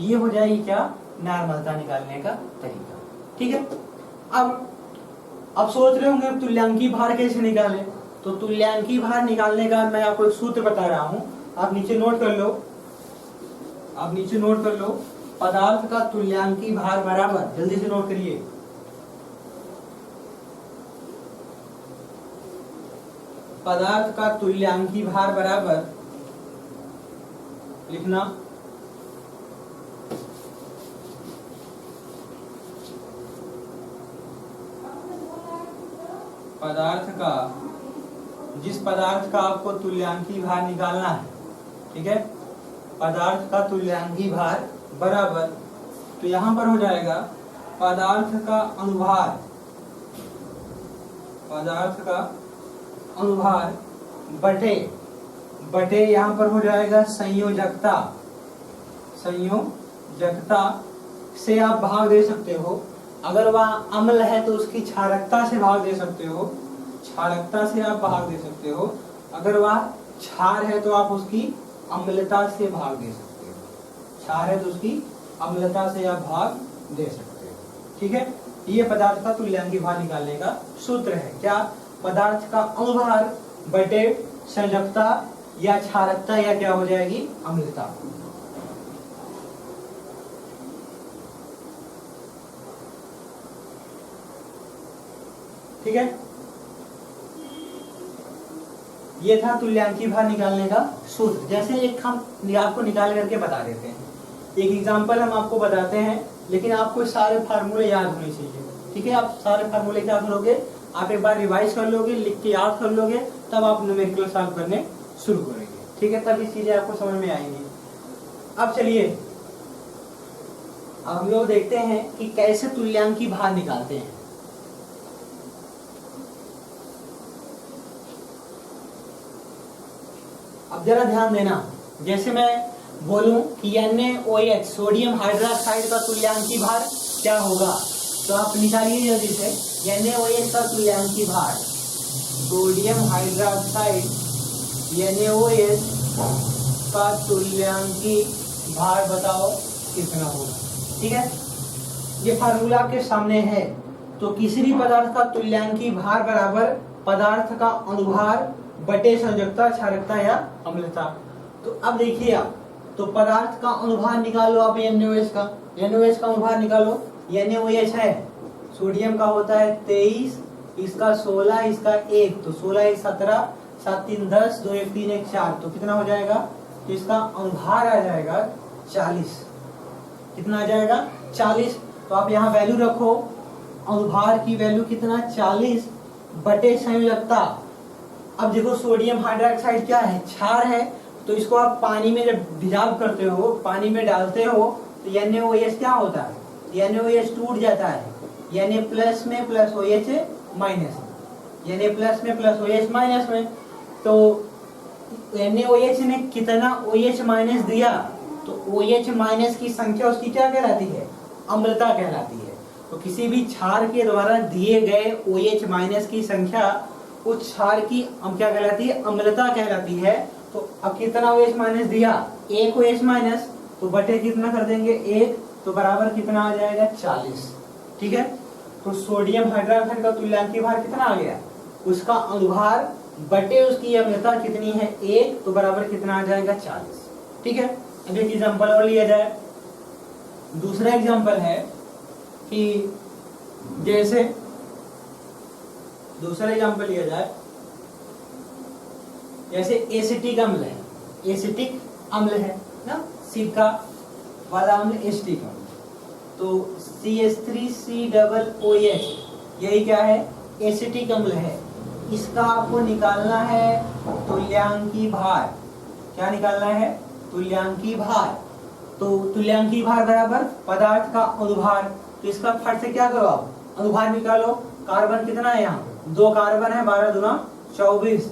ये हो जाएगी क्या, नॉर्मलता निकालने का तरीका, ठीक है। अब सोच रहे होंगे तुल्यांकी भार कैसे निकालें, तो तुल्यांकी भार निकालने का मैं आपको एक सूत्र बता रहा हूं, आप नीचे नोट कर लो, आप नीचे नोट कर लो, पदार्थ का तुल्यांकी भार बराबर, जल्दी से नोट करिए, पदार्थ का तुल्यांकी भार बराबर लिखना पदार्थ का, जिस पदार्थ का आपको तुल्यांकी भार निकालना है, ठीक है, पदार्थ का तुल्यांकी भार बराबर, तो यहां पर हो जाएगा पदार्थ का अनुभार, पदार्थ का अनुभार बटे बटे यहां पर हो जाएगा संयोजकता, संयोजकता से आप भाग दे सकते हो, अगर वह अम्ल है तो उसकी क्षारकता से भाग दे सकते हो, क्षारकता से आप भाग दे सकते हो, अगर वह क्षार है तो आप उसकी अम्लता से भाग दे सकते हो, क्षार है तो उसकी अम्लता से आप भाग दे सकते हो, ठीक है। ये पदार्थ का तुल्यांकी भार निकालने का सूत्र है, क्या, पदार्थ का अनुभार बटे संयोजकता या क्षारकता या क्या हो जाएगी, अम्लता। ठीक है, ये था तुल्यांकी भार निकालने का सूत्र। जैसे एक हम आपको निकाल करके बता देते हैं, एक एग्जांपल हम आपको बताते हैं, लेकिन आपको सारे फार्मूले याद होने चाहिए। ठीक है, आप सारे फार्मूले क्या करोगे, आप एक बार रिवाइज कर लोगे, लिख के याद कर लोगे, तब आप न्यूमेरिकल सॉल्व करने शुरू करेंगे। ठीक है, तब ये चीजें आपको समझ में आएंगी। अब चलिए हम लोग देखते हैं कि कैसे तुल्यांकी भार निकालते हैं। अब जरा ध्यान देना, जैसे मैं बोलूं कि NaOH सोडियम हाइड्रोक्साइड का तुल्यांकी भार क्या होगा, तो आप निकालिए जल्दी से। NaOH का तुल्यांकी भार, सोडियम हाइड्रोक्साइड NaOH का तुल्यांकी भार बताओ कितना होगा। ठीक है, ये फार्मूला आपके सामने है। तो किसी भी पदार्थ का तुल्यांकी भार बराबर पदार्थ का अनुभार बटे संयोजकता, क्षारकता या अम्लता। तो अब देखिए आप, तो पदार्थ का अनुभार निकालो आप NaOH का, NaOH का अनुभार निकालो। NaOH है, सोडियम का होता है 23, इसका 16, इसका 1, तो 16 1 17, 7 3 10, 2 1 3 1 4, तो कितना हो जाएगा, तो इसका अनुभार आ जाएगा 40। कितना आ जाएगा, 40। तो आप यहाँ वैल्यू रखो, अनुभार की वैल्यू कितना, 40 बटे संयोजकता। अब देखो सोडियम हाइड्रोक्साइड क्या है, क्षार है, तो इसको आप पानी में जब डिजॉल्व करते हो, पानी में डालते हो, तो NaOH क्या होता है, NaOH टूट जाता है, Na प्लस में प्लस OH माइनस में, Na प्लस में प्लस OH माइनस में। तो NaOH ने कितना OH माइनस दिया, तो OH माइनस की संख्या उसकी क्या कहलाती है, अम्लता कहलाती है। तो किसी भी क्षार के द्वारा दिए गए OH माइनस की संख्या उस क्षार की क्या कहलाती है, अम्लता कहलाती है। तो अब कितना OH माइनस दिया, 1 OH माइनस, तो बटे कितना कर देंगे 1, तो बराबर कितना आ जाएगा 40। ठीक है, तो सोडियम हाइड्रोक्साइड का तुल्यांकी भार कितना आ गया, उसका अनुभार बटे उसकी अम्लता कितनी है 1, तो बराबर कितना आ जाएगा 40। ठीक है, अब एक एग्जांपल और लिया जाए। दूसरा एग्जांपल है कि जैसे दूसरा एग्जांपल लिया जाए, जैसे एसिटिक अम्ल है, एसिटिक अम्ल है ना, सिरका वाला अम्ल एसिटिक अम्ल, तो CH3COOH यही क्या है, एसिटिक अम्ल है। इसका आपको निकालना है तुल्यांकी भार। क्या निकालना है, तुल्यांकी भार। तो तुल्यांकी भार बराबर पदार्थ का अनुभार, तो इसका फट से क्या करो आप, अनुभार निकालो। कार्बन कितना है, यहाँ 2 कार्बन है, 12 दूना 24,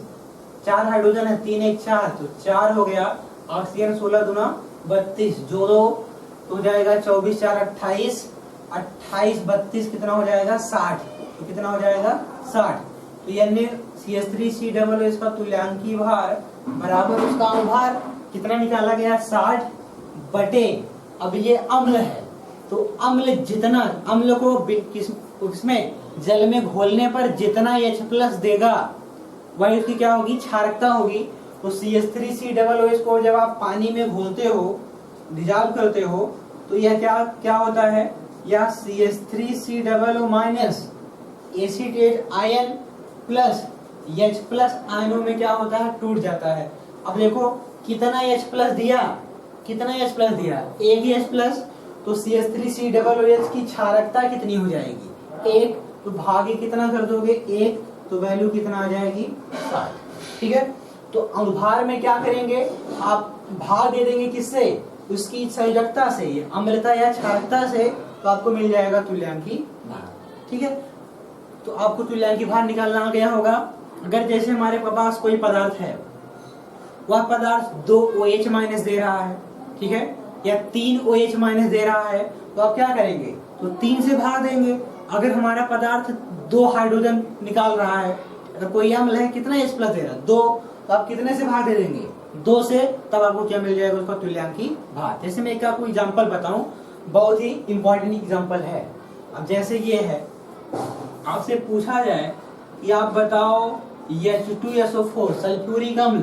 4 हाइड्रोजन है, 3 1 4, तो 4 हो गया। ऑक्सीजन 16 दूना 32, जोड़ो तो हो जाएगा 24 4 28, 28 32 कितना हो जाएगा 60, तो कितना हो जाएगा 60। तो यानी CH3COOH का तुल्यांकी भार बराबर उसका अनुभार कितना निकाला गया 60 बटे, अब ये अम्ल है, तो अम्ल जितना, अम्ल को उसमें जल में घोलने पर जितना H+ देगा वही उसकी क्या होगी, क्षारकता होगी। तो CH3COOH को जब आप पानी में घोलते हो, डिजॉल्व करते हो, तो यह क्या होता है, यह CH3COO minus acetate ion plus H+ आयनों में क्या होता है, टूट जाता है। अब देखो कितना H+ दिया, कितना H+ दिया, 1 H+, तो CH3COOH की क्षारकता कितनी हो जाएगी, 1, तो भागे कितना कर दोगे 1, तो वैल्यू कितना आ जाएगी 60। ठीक है, तो अनुभार में क्या करेंगे, आप भाग दे देंगे किससे, उसकी संयोजकता से, अम्लता या क्षारकता से, तो आपको मिल जाएगा तुल्यांकी भार। ठीक है, तो आपको तुल्यांकी भार निकालना आ गया होगा। अगर जैसे हमारे पास कोई पदार्थ है, वह पदार्थ 2 OH माइनस दे रहा है, ठीक है, या 3 OH माइनस दे रहा है, तो आप क्या करेंगे, तो 3 से भाग देंगे। अगर हमारा पदार्थ 2 हाइड्रोजन निकाल रहा है, अगर कोई अम्ल है कितना H+ दे रहा है 2, तो आप कितने से भाग दे देंगे 2 से, तब आपको क्या मिल जाएगा, उसका तुल्यांकी भार। जैसे मैं एक आपको एग्जांपल बताऊं, बहुत ही इंपॉर्टेंट एग्जांपल है। अब जैसे ये है, आपसे पूछा जाए कि आप बताओ H2SO4 सल्फ्यूरिक अम्ल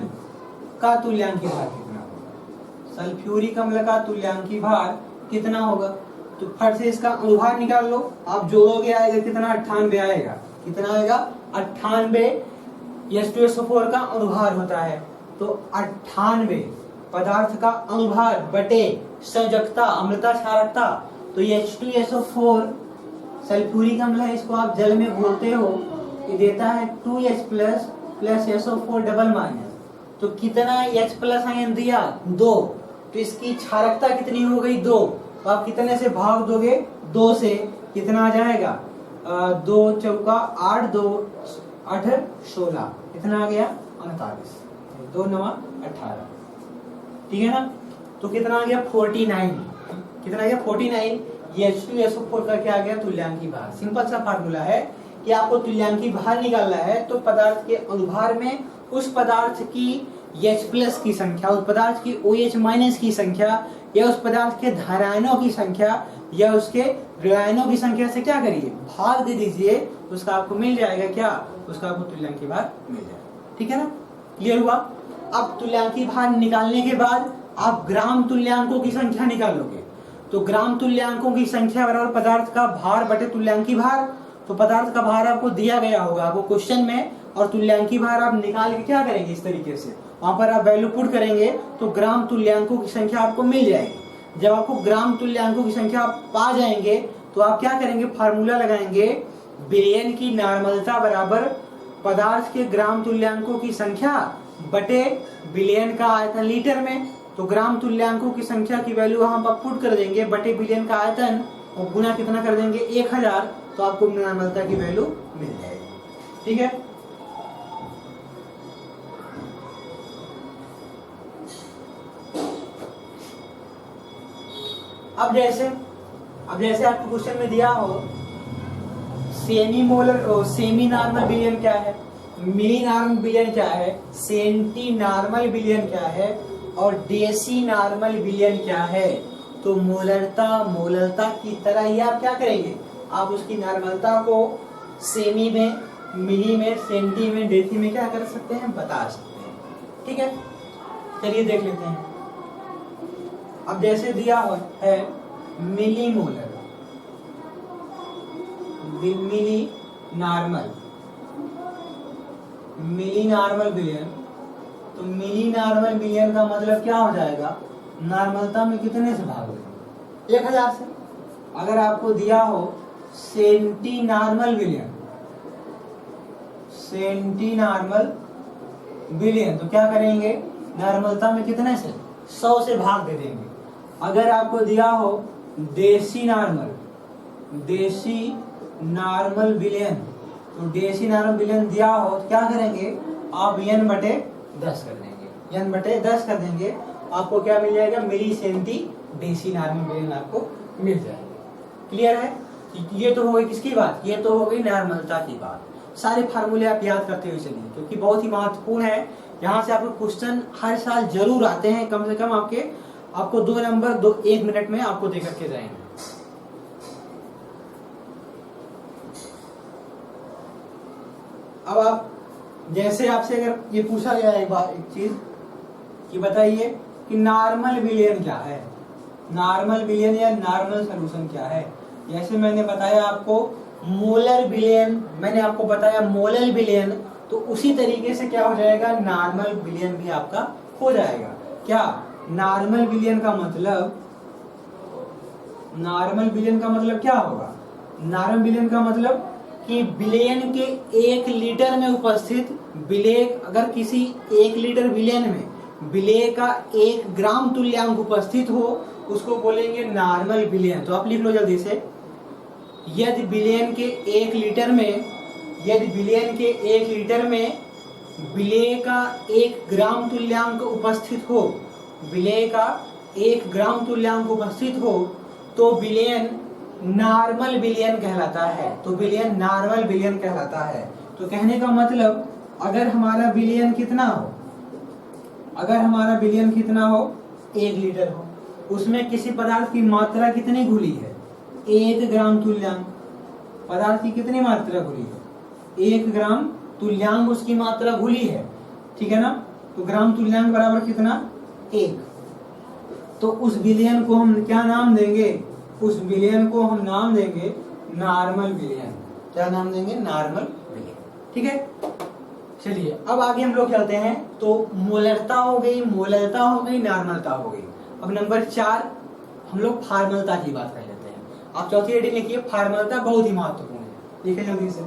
का तुल्यांकी भार कितना होगा, सल्फ्यूरिक अम्ल का तुल्यांकी भार कितना होगा, तो फट से इसका अनुभार निकाल लो, आप जोड़ोगे आएगा कितना 98 आएगा, कितना आएगा 98 H2SO4 का अणुभार होता है। तो 98 पदार्थ का अणुभार बटे संयोजकता अम्लता क्षारकता, तो ये H2SO4 सल्फ्यूरिक अम्ल है, इसको आप जल में घोलते हो, ये देता है 2H plus SO4 double minus. तो कितना H प्लस आयन दिया 2, तो इसकी क्षारकता कितनी हो गई 2, तो आप कितने से भाग दोगे 2 से, कितना आ जाएगा 2 चौका 8 2 8 16, कितना आ गया 39, 2 9 18, ठीक है ना। तो कितना आ गया 49, कितना आ गया 49। ये H2SO4 का क्या आ गया तुल्यांकी भार। सिंपल सा फार्मूला है कि आपको तुल्यांकी भार निकालना है, तो पदार्थ के अणुभार में उस पदार्थ की H प्लस की संख्या, उस पदार्थ की OH माइनस की संख्या, या उस पदार्थ के धारायनों की संख्या, या उसके ऋणायनों की संख्या से क्या करिए भाग दे दीजिए, उसका आपको मिल जाएगा क्या, उसका आपको तुल्यांकी भार मिल जाएगा, ठीक है ना। क्लियर हुआ। अब तुल्यांकी भार निकालने के बाद आप ग्राम तुल्यांकों की संख्या निकालोगे, तो ग्राम तुल्यांकों की संख्या बराबर पदार्थ का भार बटे तुल्यांकी भार। तो पदार्थ का भार आपको दिया गया होगा आपको क्वेश्चन में, और तुल्यांकी भार आप निकाल के क्या करेंगे इस तरीके से, वहां पर आप वैल्यू पुट करेंगे तो ग्राम तुल्यांकों की संख्या आपको मिल जाएगी। जब आपको ग्राम तुल्यांकों की संख्या आप पा जाएंगे तो आप क्या करेंगे, फार्मूला लगाएंगे, विलयन की नॉर्मलता बराबर पदार्थ के ग्राम तुल्यांकों की संख्या बटे विलयन का आयतन लीटर में। तो ग्राम तुल्यांकों की संख्या की वैल्यू वहां पर पुट कर देंगे बटे विलयन का आयतन, और गुना कितना कर देंगे 1000, तो आपको नॉर्मलता की वैल्यू मिल जाएगी, ठीक है। अब जैसे आपको क्वेश्चन में दिया हो सेमी नॉर्मल विलयन क्या है, मिली नॉर्मल विलयन क्या है, सेंटी नॉर्मल विलयन क्या है, और डेसी नॉर्मल विलयन क्या है, तो मोलरता की तरह ही आप क्या करेंगे, आप उसकी नॉर्मलता को सेमी में, मिली में, सेंटी में, डेसी में क्या कर सकते हैं, बता सकते हैं, ठीक है। चलिए देख लेते हैं। अब जैसे दिया है मिली मोलर, मिली नॉर्मल विलयन, तो मिली नॉर्मल विलयन का मतलब क्या हो जाएगा, नॉर्मलता में कितने से भाग देंगे 1000 से। अगर आपको दिया हो सेंटी नॉर्मल विलयन, तो क्या करेंगे, नॉर्मलता में कितने से 100 से भाग दे देंगे। अगर आपको दिया हो देसी नॉर्मल विलयन, तो देसी नॉर्मल विलयन दिया हो तो क्या करेंगे, आप n बटे 10 कर देंगे, n बटे 10 कर देंगे, आपको क्या मिल जाएगा, मिली सेंटी डेसी नॉर्मल विलयन आपको मिल जाएगा। क्लियर है। ये तो हो गई किसकी बात, ये तो हो गई नॉर्मलता की बात। सारे फार्मूले आप याद करते हुए चलिए, क्योंकि बहुत ही महत्वपूर्ण है। यहाँ से आपको क्वेश्चन हर साल जरूर आते हैं, कम से कम आपको 2 नंबर 1 मिनट में आपको दे करके जाएंगे। अब आप जैसे आपसे अगर ये पूछा गया एक चीज कि बताइए कि नॉर्मल विलयन क्या है, नॉर्मल विलयन या नॉर्मल सॉल्यूशन क्या है। जैसे मैंने बताया आपको मोलर विलयन, मैंने आपको बताया मोलर विलयन, तो उसी तरीके से क्या हो जाएगा, नॉर्मल विलयन भी आपका हो जाएगा। क्या नॉर्मल विलयन का मतलब क्या होगा, नॉर्मल विलयन का मतलब कि विलयन के 1 लीटर में उपस्थित अगर किसी 1 लीटर विलयन में विलेय का 1 ग्राम तुल्यांक उपस्थित हो, उसको बोलेंगे नॉर्मल विलयन। तो आप लिख लो जल्दी से, यदि विलयन के 1 लीटर में विलेय का 1 ग्राम तुल्यांक उपस्थित हो, विलेय का 1 ग्राम तुल्यांक उपस्थित हो, तो विलयन नॉर्मल विलयन कहलाता है। तो विलयन नॉर्मल विलयन कहलाता है। तो कहने का मतलब अगर हमारा विलयन कितना हो 1 लीटर हो, उसमें किसी पदार्थ की मात्रा कितनी घुली है, 1 ग्राम तुल्यांक। पदार्थ की कितनी मात्रा घुली है, 1 ग्राम तुल्यांक उसकी मात्रा घुली है, ठीक है ना। तो ग्राम तुल्यांक बराबर कितना 1। तो उस विलयन को हम क्या नाम देंगे, उस विलयन को हम नाम देंगे नॉर्मल विलयन। क्या नाम देंगे, नॉर्मल विलेय। ठीक है, चलिए अब आगे हम लोग चलते हैं। तो मोलरता हो गई, मोलरता हो गई, नॉर्मलता हो गई। अब नंबर 4 हम लोग फार्मलता की बात कर लेते हैं। आप चौथी हेडिंग लिखिए, फार्मलता बहुत ही महत्वपूर्ण है, लिखिए जल्दी से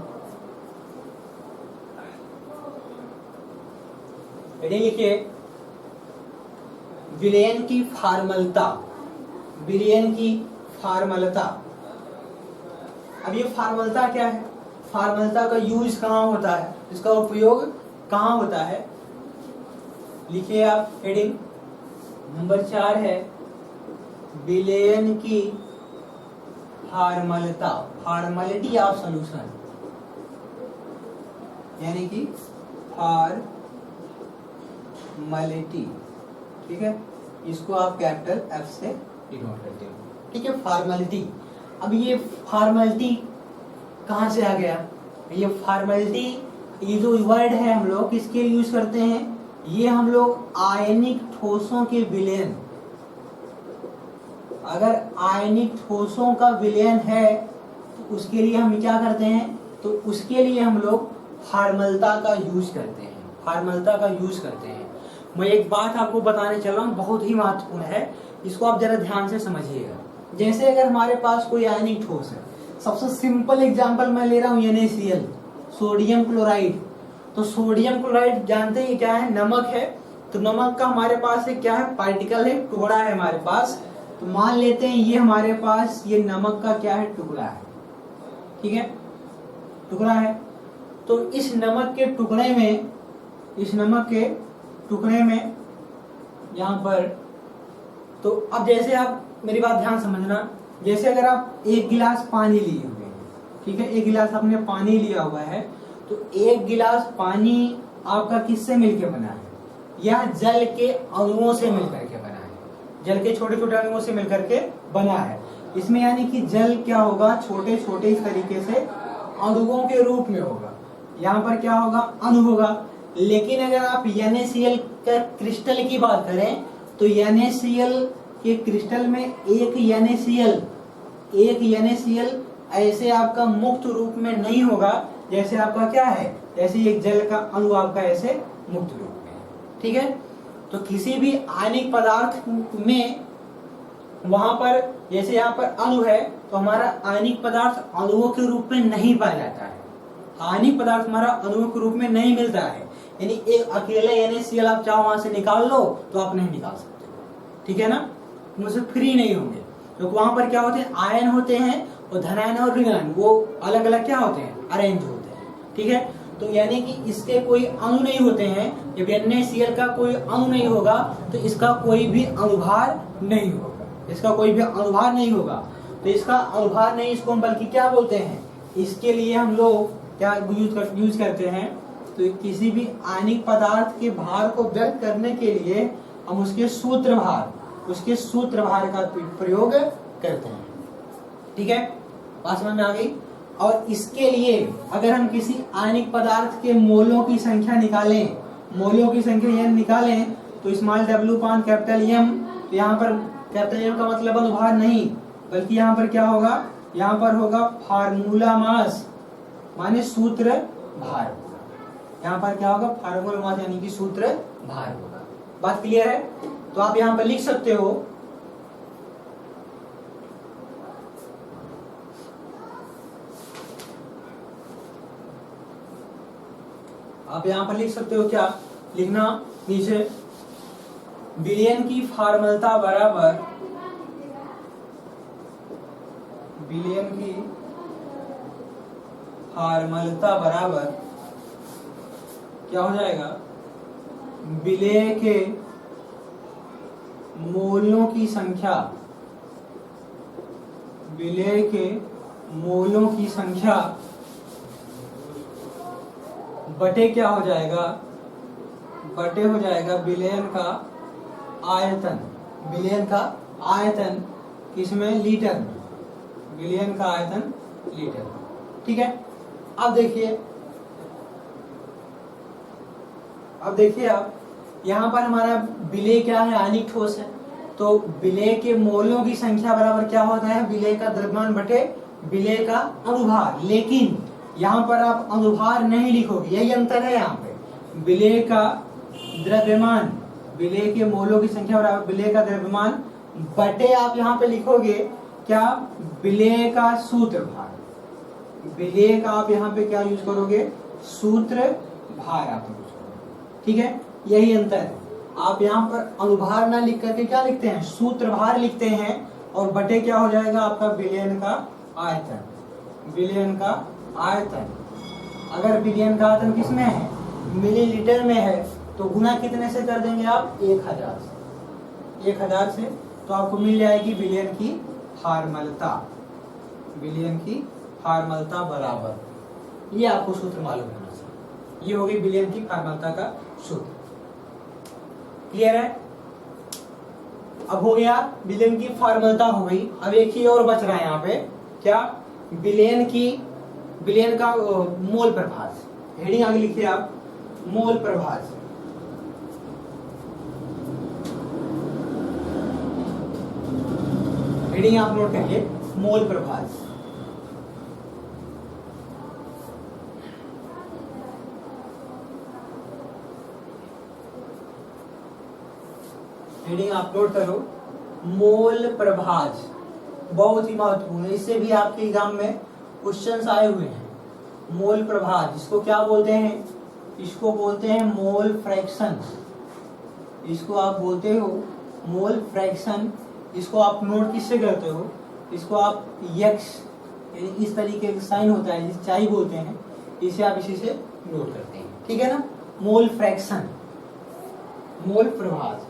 हेडिंग लिखिए, विलयन की फार्मलता, विलयन की फार्मलता। अब ये फार्मलता क्या है, फार्मलता का यूज कहाँ होता है, इसका उपयोग कहाँ होता है, लिखिए आप हेडिंग नंबर 4 है विलयन की फार्मलता, फार्मलिटी ऑफ सॉल्यूशन, यानी कि फार्मलिटी। ठीक है, इसको आप कैपिटल F से डिनोट करते हो। ठीक है, फार्मलिटी। अब ये फार्मलिटी कहाँ से आ गया, ये फार्मलिटी, ये जो वर्ड है हम लोग किसके लिए यूज करते हैं, ये हम लोग आयनिक ठोसों के विलयन, अगर आयनिक ठोसों का विलयन है तो उसके लिए हम क्या करते हैं, तो उसके लिए हम लोग फार्मलता का यूज करते हैं, फार्मलता का यूज करते हैं। मैं एक बात आपको बताने चल रहा हूँ, बहुत ही महत्वपूर्ण है, इसको आप जरा ध्यान से समझिएगा। जैसे अगर हमारे पास कोई आयनिक ठोस है, सबसे सिंपल एग्जांपल मैं ले रहा हूँ NaCl, सोडियम क्लोराइड। तो सोडियम क्लोराइड जानते हैं क्या है, नमक है। तो नमक का हमारे पास एक क्या है, पार्टिकल है, टुकड़ा है हमारे पास। तो मान लेते हैं ये हमारे पास ये नमक का क्या है, टुकड़ा है। ठीक है, टुकड़ा है। तो इस नमक के टुकड़े में, इस नमक के टुकड़े में यहाँ पर, तो अब जैसे आप मेरी बात ध्यान समझना, जैसे अगर आप एक गिलास पानी लिए हुए हैं, ठीक है, एक गिलास आपने पानी लिया हुआ है, तो एक गिलास पानी आपका किससे मिलकर बना है, यह जल के अणुओं से मिलकर के बना है, जल के छोटे छोटे अणुओं से मिलकर के बना है। इसमें यानी कि जल क्या होगा, छोटे छोटे इस तरीके से अणुओं के रूप में होगा, यहाँ पर क्या होगा, अणु होगा। लेकिन अगर आप NaCl का क्रिस्टल की बात करें तो NaCl के क्रिस्टल में एक NaCl ऐसे आपका मुक्त रूप में नहीं होगा, जैसे आपका क्या है, जैसे एक जल का अणु आपका ऐसे मुक्त रूप में। ठीक है, तो किसी भी आयनिक पदार्थ में वहां पर, जैसे यहाँ पर अणु है, तो हमारा आयनिक पदार्थ अणुओं के रूप में नहीं पाया जाता है, आयनिक पदार्थ हमारा अणुओं के रूप में नहीं मिलता है। यानी एक अकेले NaCl आप चाहो वहां से निकाल लो तो आप नहीं निकाल सकते, ठीक है ना, मुझसे फ्री नहीं होंगे, क्योंकि वहां पर क्या होते हैं, आयन होते हैं, और धनायन और ऋणायन वो अलग अलग क्या होते हैं, अरेंज होते हैं। ठीक है, तो यानी कि इसके कोई अणु नहीं होते हैं, जब NaCl का कोई अणु नहीं होगा तो इसका कोई भी अणुभार नहीं होगा, इसका कोई भी अणुभार नहीं होगा। तो इसका अणुभार नहीं, इसको हम बल्कि क्या बोलते हैं, इसके लिए हम लोग क्या यूज करते हैं, तो किसी भी आयनिक पदार्थ के भार को व्यक्त करने के लिए हम उसके सूत्र भार का प्रयोग करते हैं। ठीक है, बात समझ में आ गई। और इसके लिए अगर हम किसी आयनिक पदार्थ के मोलों की संख्या निकालें, तो स्मॉल w पान कैपिटल M, तो यहाँ पर कैपिटल M का मतलब अणुभार नहीं, बल्कि यहाँ पर क्या होगा, यहाँ पर होगा फार्मूला मास, माने सूत्र भार। यहाँ पर क्या होगा, फार्मूला मास यानी कि सूत्र भार होगा। बात क्लियर है? तो आप यहाँ पर लिख सकते हो, क्या लिखना नीचे, विलयन की फार्मलता बराबर, क्या हो जाएगा, विलय के मोलों की संख्या, बटे क्या हो जाएगा, विलयन का आयतन, किसमें, लीटर में, विलयन का आयतन लीटर। ठीक है, अब देखिए आप यहाँ पर हमारा विलय क्या है, आयनिक ठोस है, तो विलय के मोलों की संख्या बराबर क्या होता है, विलय का द्रव्यमान बटे विलय का अणुभार। लेकिन यहाँ पर आप अनुभार नहीं लिखोगे, यही अंतर है यहाँ पे। विलेय का द्रव्यमान, विलेय के मोलों की संख्या बराबर विलेय का द्रव्यमान बटे आप यहाँ पे लिखोगे क्या, विलेय का सूत्र भार। विलेय का आप यहाँ पे क्या यूज करोगे, सूत्र भार आप यूज करोगे, ठीक है, यही अंतर है। आप यहाँ पर अनुभार ना लिख करके क्या लिखते हैं, सूत्र भार लिखते हैं, और बटे क्या हो जाएगा आपका, विलयन का आयतन। विलयन का आयतन, अगर विलयन का आयतन किसमें है, मिलीलीटर में है, तो गुना कितने से कर देंगे आप, 1000 से। 1000 से तो आपको मिल जाएगी विलयन की हारमलता। विलयन की हारमलता बराबर, ये आपको सूत्र मालूम होना चाहिए। ये हो गई विलयन की हारमलता का सूत्र। क्लियर है? अब हो गया विलयन की फार्मलता हो गई। अब एक ही और बच रहा है यहाँ पे, क्या, विलयन का मोल प्रभाज। हेडिंग आगे लिखिए आप, मोल प्रभाज। हेडिंग आप नोट करिए, मोल प्रभाज। हेडिंग आप नोट करो, मोल प्रभाज, बहुत ही महत्वपूर्ण है। इससे भी आपके एग्जाम में क्वेश्चंस आए हुए हैं। मोल प्रभाज, इसको क्या बोलते हैं, इसको बोलते हैं मोल फ्रैक्शन। इसको आप बोलते हो मोल फ्रैक्शन। इसको आप नोट किससे करते हो, इसको आप यक्स, यानी इस तरीके का साइन होता है जिसे चाई बोलते हैं, इसे आप इसी से नोट करते हैं, ठीक है ना। मोल फ्रैक्शन, मोल प्रभाज।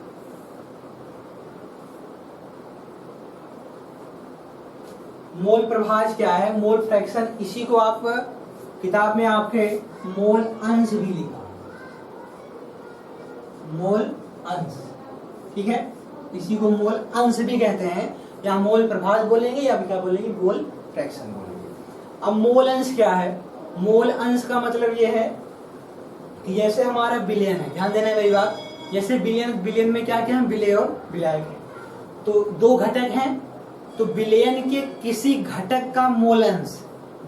मोल प्रभाज क्या है, मोल फ्रैक्शन, इसी को आप किताब में आपके मोल अंश भी लिखा, मोल अंश, ठीक है, इसी को मोल अंश भी कहते हैं, या मोल प्रभाज बोलेंगे या क्या बोलेंगे, मोल फ्रैक्शन बोलेंगे। अब मोल अंश क्या है, मोल अंश का मतलब ये है कि जैसे हमारा विलयन है, ध्यान देना मेरी बात, जैसे विलयन में क्या क्या है, विलेय और विलायक है, तो दो घटक हैं, तो विलयन के किसी घटक का मोल अंश,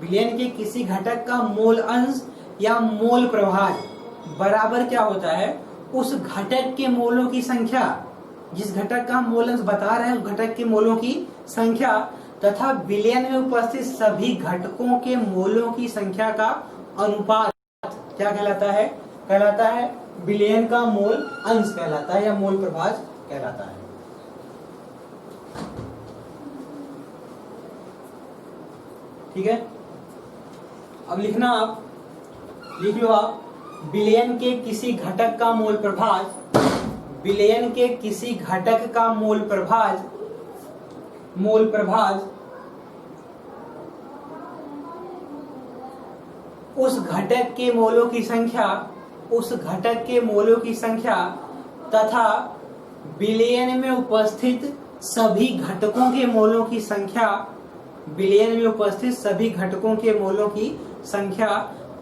विलयन के किसी घटक का मोल अंश या मोल प्रभाज बराबर क्या होता है, उस घटक के मोलों की संख्या, जिस घटक का मोल अंश बता रहे हैं उस घटक के मोलों की संख्या तथा विलयन में उपस्थित सभी घटकों के मोलों की संख्या का अनुपात क्या कहलाता है, कहलाता है विलयन का मोल अंश कहलाता है, या मोल प्रभाज कहलाता है। ठीक है, अब लिखना आप, लिख लो आप, विलयन के किसी घटक का मोल प्रभाज, विलयन के किसी घटक का मोल प्रभाज, मोल प्रभाज उस घटक के मोलों की संख्या, उस घटक के मोलों की संख्या तथा विलयन में उपस्थित सभी घटकों के मोलों की संख्या, विलयन में उपस्थित सभी घटकों के मोलों की संख्या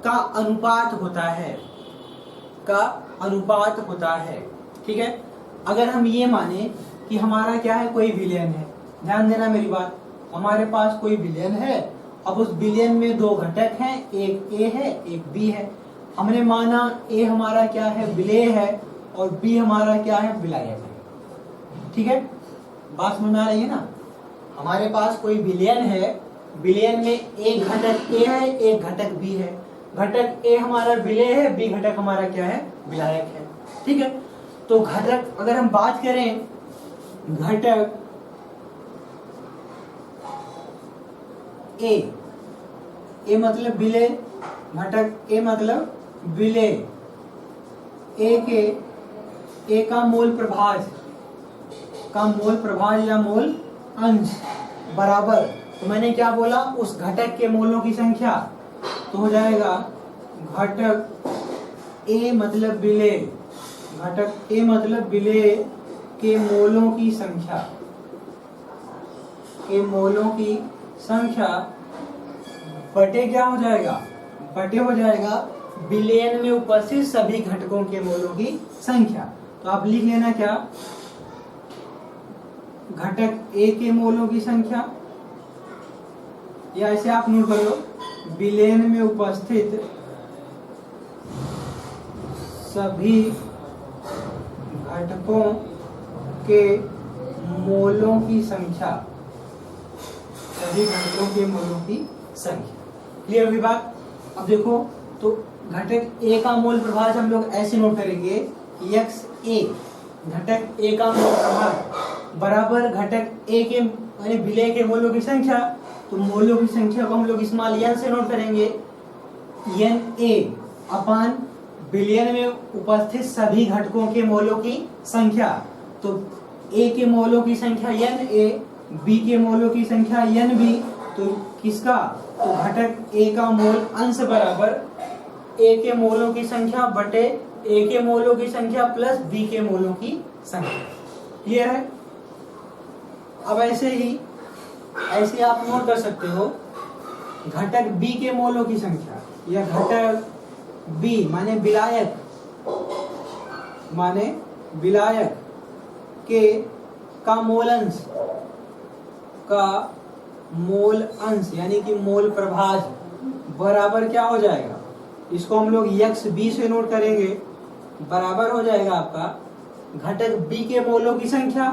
का अनुपात होता है, का अनुपात होता है। ठीक है, अगर हम ये माने कि हमारा क्या है, कोई विलयन है, ध्यान देना मेरी बात, हमारे पास कोई विलयन है, अब उस विलयन में दो घटक हैं, एक ए है एक बी है। हमने माना ए हमारा क्या है, विलेय है, और बी हमारा क्या है, विलायक है। ठीक है, बात समझ में आ रही है ना। हमारे पास कोई विलयन है, विलयन में एक घटक ए है एक घटक बी है, घटक ए हमारा विलेय है, बी घटक हमारा क्या है, विलायक है। ठीक है, तो घटक अगर हम बात करें, घटक ए मतलब विलेय, घटक ए मतलब विलेय, ए का मोल प्रभाज, या मोल अंश बराबर, तो मैंने क्या बोला, उस घटक के मोलों की संख्या, तो हो जाएगा घटक ए मतलब विलेय, घटक ए मतलब विलेय के मोलों की संख्या, के मोलों की संख्या बटे क्या हो जाएगा, बटे हो जाएगा विलयन में उपस्थित सभी घटकों के मोलों की संख्या। तो आप लिख लेना क्या, घटक ए के मोलों की संख्या, या ऐसे आप नोट कर लो, विलयन में उपस्थित सभी घटकों के मोलों की संख्या, सभी घटकों के मोलों की संख्या। क्लियर हुई बात? अब देखो तो घटक ए का मोल प्रभाव हम लोग ऐसे नोट करेंगे, एक्स ए, घटक ए का मोल प्रभाव बराबर घटक ए के यानी विलय के मोलों की संख्या। तो मोलों की संख्या को हम लोग स्मॉल एन से नोट करेंगे, एन ए अपान विलयन में उपस्थित सभी घटकों के मोलों की संख्या। तो ए के मोलों की संख्या एन ए, बी के मोलों की संख्या एन बी। तो किसका? तो घटक ए का मोल अंश बराबर ए के मोलों की संख्या बटे ए के मोलों की संख्या प्लस बी के मोलों की संख्या। क्लियर है? अब ऐसे आप नोट कर सकते हो, घटक बी के मोलों की संख्या या घटक बी माने विलायक के का मोल अंश यानी कि मोल प्रभाज बराबर क्या हो जाएगा? इसको हम लोग एक्स बी से नोट करेंगे, बराबर हो जाएगा आपका घटक बी के मोलों की संख्या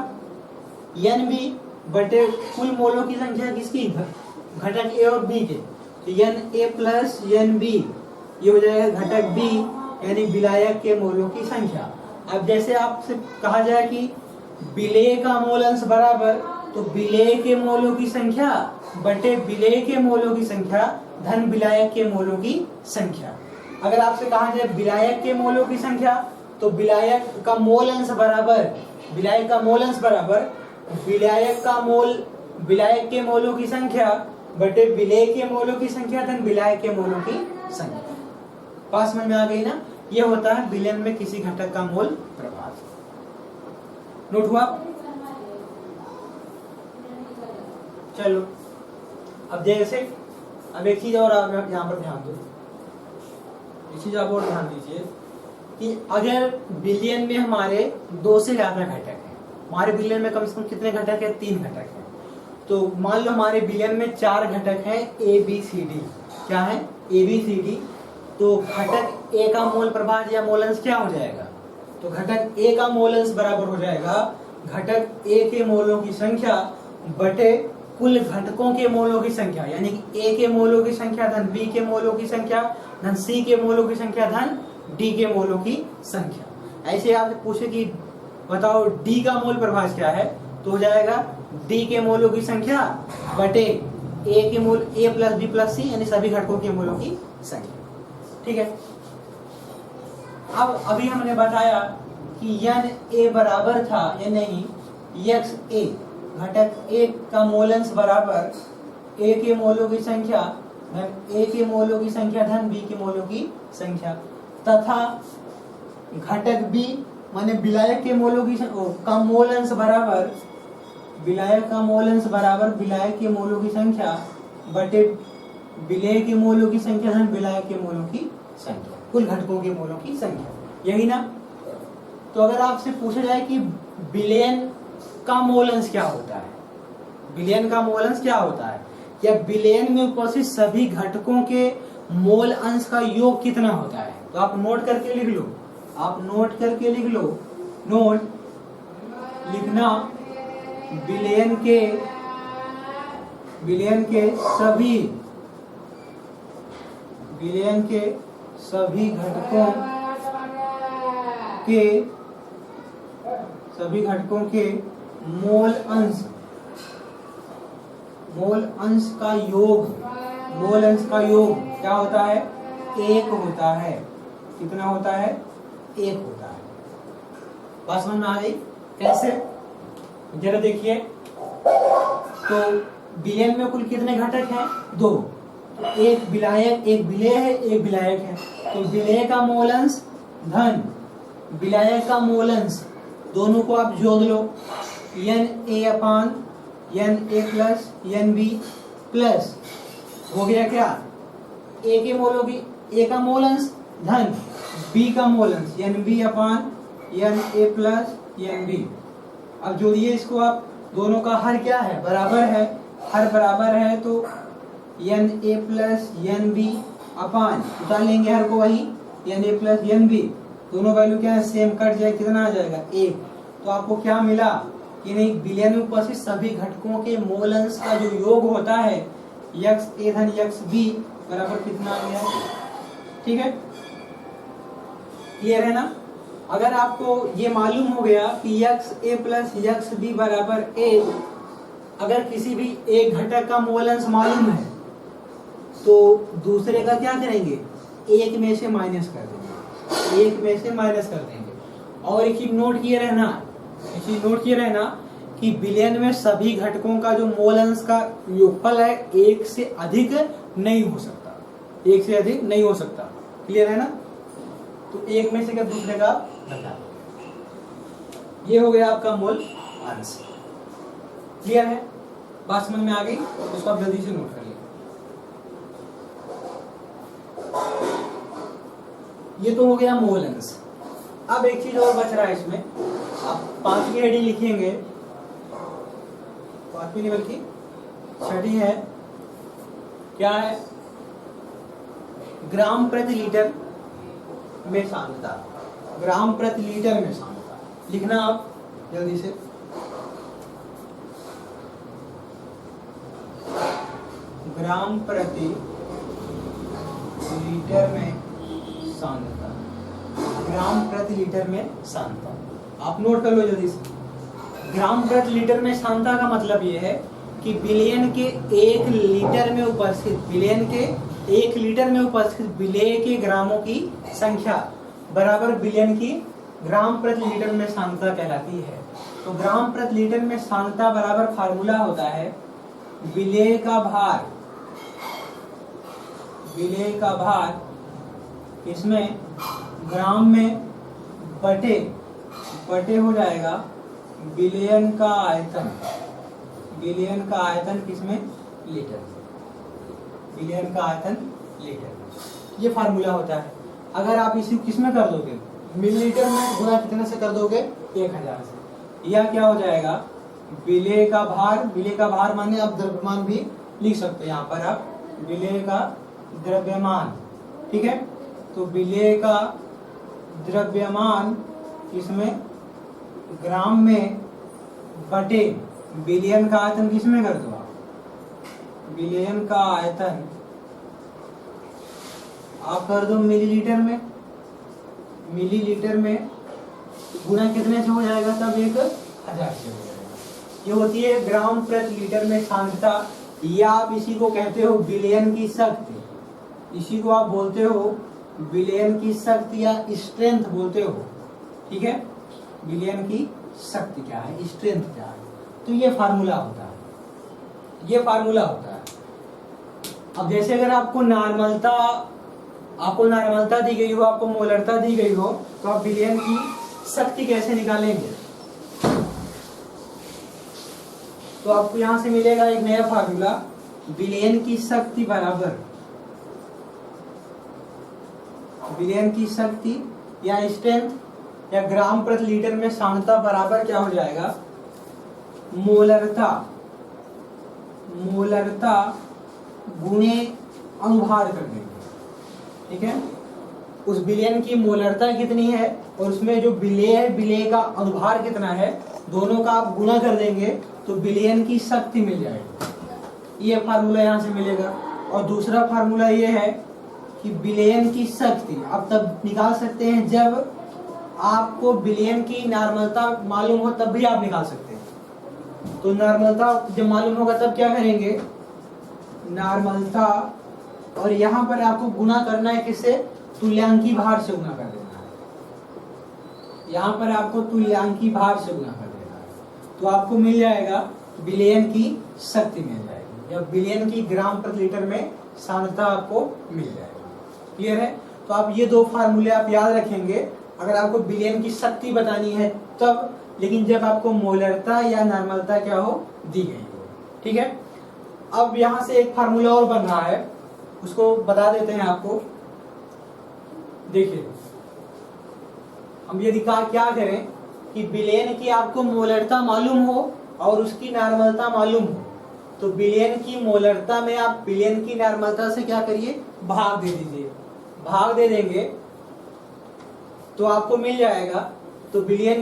एन बी बटे कुल मोलों की संख्या किसकी? घटक ए और बी के। तो n A plus N B ये हो जाएगा घटक बी यानी विलायक के मोलों की संख्या। अब जैसे आपसे कहा जाए कि विलेय का मोल अंश बराबर, तो विलेय के मोलों की संख्या बटे विलेय के मोलों की संख्या धन विलायक के मोलों की संख्या। अगर आपसे कहा जाए विलायक के मोलों की संख्या, तो विलायक का मोल अंश बराबर विलायक के मोलों की संख्या बटे विलेय के मोलों की संख्या धन विलायक के मोलों की संख्या। पास में आ गई ना? ये होता है विलयन में किसी घटक का मोल प्रभाव। नोट हुआ? चलो अब एक चीज और आप यहाँ पर ध्यान दो, एक चीज आप और ध्यान दीजिए कि अगर विलयन में हमारे 2 से ज्यादा घटक हैं, हमारे विलयन में कम से कम कितने घटक है? 3 घटक हैं। तो मान लो हमारे विलयन में 4 घटक हैं ए बी सी डी। क्या है? A B C D. तो घटक ए का मोल प्रभाज या मोल अंश क्या हो जाएगा? तो घटक ए का मोल अंश बराबर हो जाएगा घटक ए के मोलों की संख्या बटे कुल घटकों के मोलों की संख्या, यानी कि ए के मोलों की संख्या धन बी के मोलों की संख्या धन सी के मोलों की संख्या धन डी के मोलों की संख्या। ऐसे आपसे पूछे कि बताओ डी का मोल प्रभाज क्या है, तो हो जाएगा डी के मोलों की संख्या बटे ए के मोल ए प्लस बी प्लस सी यानी सभी घटकों के मोलों की संख्या। ठीक है? अब अभी हमने बताया कि एन ए बराबर था या नहीं एक्स ए, घटक ए का मोल अंश बराबर ए के मोलों की संख्या धन ए के मोलों की संख्या धन बी के मोलों की संख्या, तथा घटक बी माने विलायक के मोलों की का मोल अंश बराबर विलायक का मोल अंश बराबर विलायक के मोलों की संख्या बटे विलेय के मोलों की संख्या धन विलायक के मोलों की संख्या, कुल घटकों के मोलों की संख्या। यही ना? तो अगर आपसे पूछा जाए कि विलयन का मोल अंश क्या होता है, विलयन का मोल अंश क्या होता है, या विलयन में उपस्थित सभी घटकों के मोल अंश का योग कितना होता है, तो आप नोट करके लिख लो। नोट लिखना विलयन के सभी घटकों के मोल अंश का योग क्या होता है? 1 होता है। कितना होता है? 1 होता है। बात समझ में आ गई? कैसे? जरा देखिए, तो विलयन में कुल कितने घटक हैं? 2। एक विलायक, एक विलेय है, एक विलायक है। तो विलेय का मोल अंश धन विलायक का मोल अंश दोनों को आप जोड़ लो, N A upon N A plus N B plus हो गया क्या? ए के मोलों की ए का मोल अंश धन बी का मोल अंश n B upon N A plus N B. अब जोड़िए इसको आप, दोनों का हर क्या है? बराबर है। हर बराबर है तो Na प्लस Nb अपान, उतार लेंगे हर को वही, Na प्लस Nb, दोनों वैल्यू क्या है सेम, कट जाए, कितना आ जाएगा 1। तो आपको क्या मिला कि नहीं, विलयन में उपस्थित सभी घटकों के मोल अंश का जो योग होता है XA धन XB बराबर कितना आ गया है। ठीक है, क्लियर है ना। अगर आपको ये मालूम हो गया कि XA प्लस XB बराबर A, अगर किसी भी एक घटक का मोल अंश मालूम है तो दूसरे का क्या करेंगे, एक में से माइनस कर देंगे, एक में से माइनस कर देंगे। और एक चीज नोट किए रहना, एक चीज नोट किए रहना कि विलयन में सभी घटकों का जो मोल अंश का योगफल है एक से अधिक नहीं हो सकता, एक से अधिक नहीं हो सकता। क्लियर है ना। तो एक में से क्या दूसरे का घटा, ये हो गया आपका मोल अंश। क्लियर है, बात समझ में आ गई, उसको आप जल्दी से नोट कर लीजिए। ये तो हो गया मोल अंश। अब एक चीज और बच रहा है इसमें, आप 5वीं हेडिंग लिखेंगे, 5वीं नहीं बल्कि 6ठी है, क्या है, ग्राम प्रति लीटर में सांद्रता, ग्राम प्रति लीटर में सांद्रता लिखना आप जल्दी से। ग्राम प्रति लीटर में सांद्रता, ग्राम प्रति लीटर में सांद्रता, आप नोट कर लो जल्दी से। ग्राम प्रति लीटर में सांद्रता का मतलब यह है कि विलयन के 1 लीटर में उपस्थित, विलयन के 1 लीटर में उपस्थित विलेय के ग्रामों की संख्या बराबर विलयन की ग्राम प्रति लीटर में सांद्रता कहलाती है। तो ग्राम प्रति लीटर में सांद्रता बराबर फार्मूला होता है विलेय का भार, विलेय का भार इसमें ग्राम में बटे हो जाएगा विलयन का आयतन, विलयन का आयतन किसमें, लीटर, विलयन का आयतन लीटर, ये फार्मूला होता है। अगर आप इसी किसमें कर दोगे, मिलीलीटर में गुणा कितने से कर दोगे, 1000 से, या क्या हो जाएगा विलेय का भार, विलेय का भार माने आप द्रव्यमान भी लिख सकते हैं यहाँ पर आप, विलेय का द्रव्यमान। ठीक है, तो विलेय का द्रव्यमान इसमें ग्राम में बटे विलयन का आयतन किसमें कर दो आप, विलयन का आयतन आप कर दो मिलीलीटर में, मिलीलीटर में गुणा कितने से हो जाएगा, तब 1000 से हो जाएगा। ये होती है ग्राम प्रति लीटर में सांद्रता, या आप इसी को कहते हो विलयन की शक्ति, इसी को आप बोलते हो विलयन की शक्ति या स्ट्रेंथ बोलते हो। ठीक है, विलयन की शक्ति क्या है, स्ट्रेंथ क्या है, तो ये फार्मूला होता है, ये फार्मूला होता है। अब जैसे अगर आपको नॉर्मलता दी गई हो, आपको मोलरता दी गई हो, तो आप विलयन की शक्ति कैसे निकालेंगे, तो आपको यहां से मिलेगा एक नया फार्मूला, विलयन की शक्ति बराबर, विलयन की शक्ति या स्ट्रेंथ या ग्राम प्रति लीटर में सांद्रता बराबर क्या हो जाएगा, मोलरता, मोलरता गुणे अनुभार कर देंगे। ठीक है, उस विलयन की मोलरता कितनी है और उसमें जो विलेय है, विलेय का अनुभार कितना है, दोनों का आप गुणा कर देंगे तो विलयन की शक्ति मिल जाएगी। ये फार्मूला यहाँ से मिलेगा। और दूसरा फार्मूला ये है कि विलयन की शक्ति आप तब निकाल सकते हैं जब आपको विलयन की नॉर्मलता मालूम हो, तब भी आप निकाल सकते हैं। तो नॉर्मलता जब मालूम होगा तब क्या करेंगे, नॉर्मलता, और यहाँ पर आपको गुणा करना है किससे, तुल्यांकी भार से गुणा कर देना है, यहाँ पर आपको तुल्यांकी भार से गुणा कर देना है, तो आपको मिल जाएगा विलयन की शक्ति मिल जाएगी, या विलयन की ग्राम प्रति लीटर में सांद्रता आपको मिल जाएगी। क्लियर है, तो आप ये दो फार्मूले आप याद रखेंगे अगर आपको विलयन की शक्ति बतानी है तब, लेकिन जब आपको मोलरता या नॉर्मलता क्या हो दी गई हो। ठीक है, अब यहां से एक फार्मूला और बन रहा है, उसको बता देते हैं आपको। देखिए, हम यदि क्या करें कि विलयन की आपको मोलरता मालूम हो और उसकी नॉर्मलता मालूम हो, तो बिलियन की मोलरता में आप बिलियन की नॉर्मलता से क्या करिए, भाग दे दीजिए। भाग दे देंगे तो आपको मिल जाएगा, तो बिलियन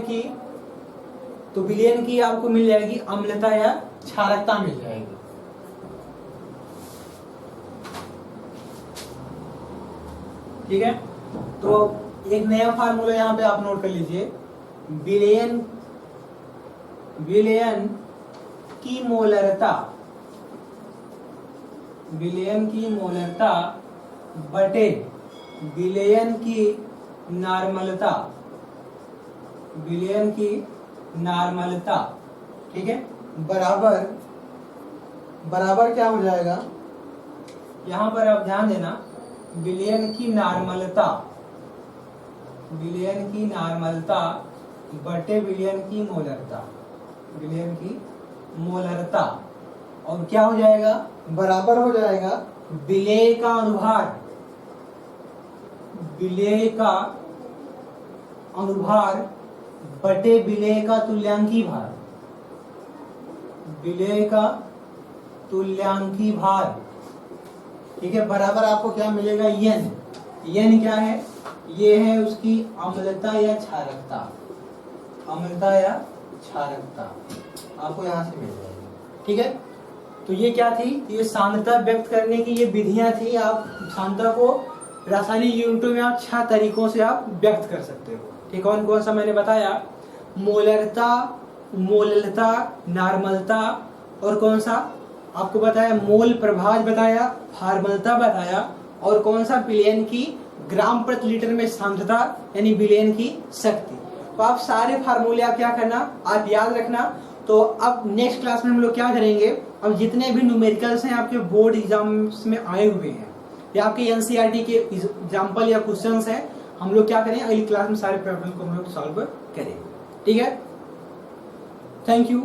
की आपको मिल जाएगी अम्लता या क्षारकता मिल जाएगी। ठीक है, तो एक नया फार्मूला यहाँ पे आप नोट कर लीजिए। बिलियन की मोलरता बटे बिलियन की नॉर्मलता, ठीक है, बराबर क्या हो जाएगा, यहां पर आप ध्यान देना, बिलियन की नॉर्मलता बटे बिलियन की मोलरता, और क्या हो जाएगा, बराबर हो जाएगा विलेय का अनुभार बटे विलेय का तुल्यांकी भार। ठीक है, बराबर आपको क्या मिलेगा, यन क्या है, ये है उसकी अम्लता या क्षारकता, आपको यहाँ से मिल जाएगी। ठीक है, तो ये क्या थी, ये सांद्रता व्यक्त करने की ये विधियां थी। आप सांद्रता को रासायनिक यूनिटों में आप 6 तरीकों से आप व्यक्त कर सकते हो। ठीक, कौन कौन सा मैंने बताया, मोलरता, मोललता, नॉर्मलता, और कौन सा आपको बताया, मोल प्रभाज बताया, फार्मलता बताया, और कौन सा, बिलियन की ग्राम प्रति लीटर में सांद्रता यानी बिलियन की शक्ति। तो आप सारे फार्मूले आप क्या करना, आप याद रखना। तो अब नेक्स्ट क्लास में हम लोग क्या करेंगे, अब जितने भी न्यूमेरिकल्स हैं आपके बोर्ड एग्जाम्स में आए हुए हैं या आपके एनसीईआरटी के एग्जाम्पल या क्वेश्चंस हैं, हम लोग क्या करें, अगली क्लास में सारे प्रॉब्लम को हम लोग सॉल्व करेंगे। ठीक है, थैंक यू।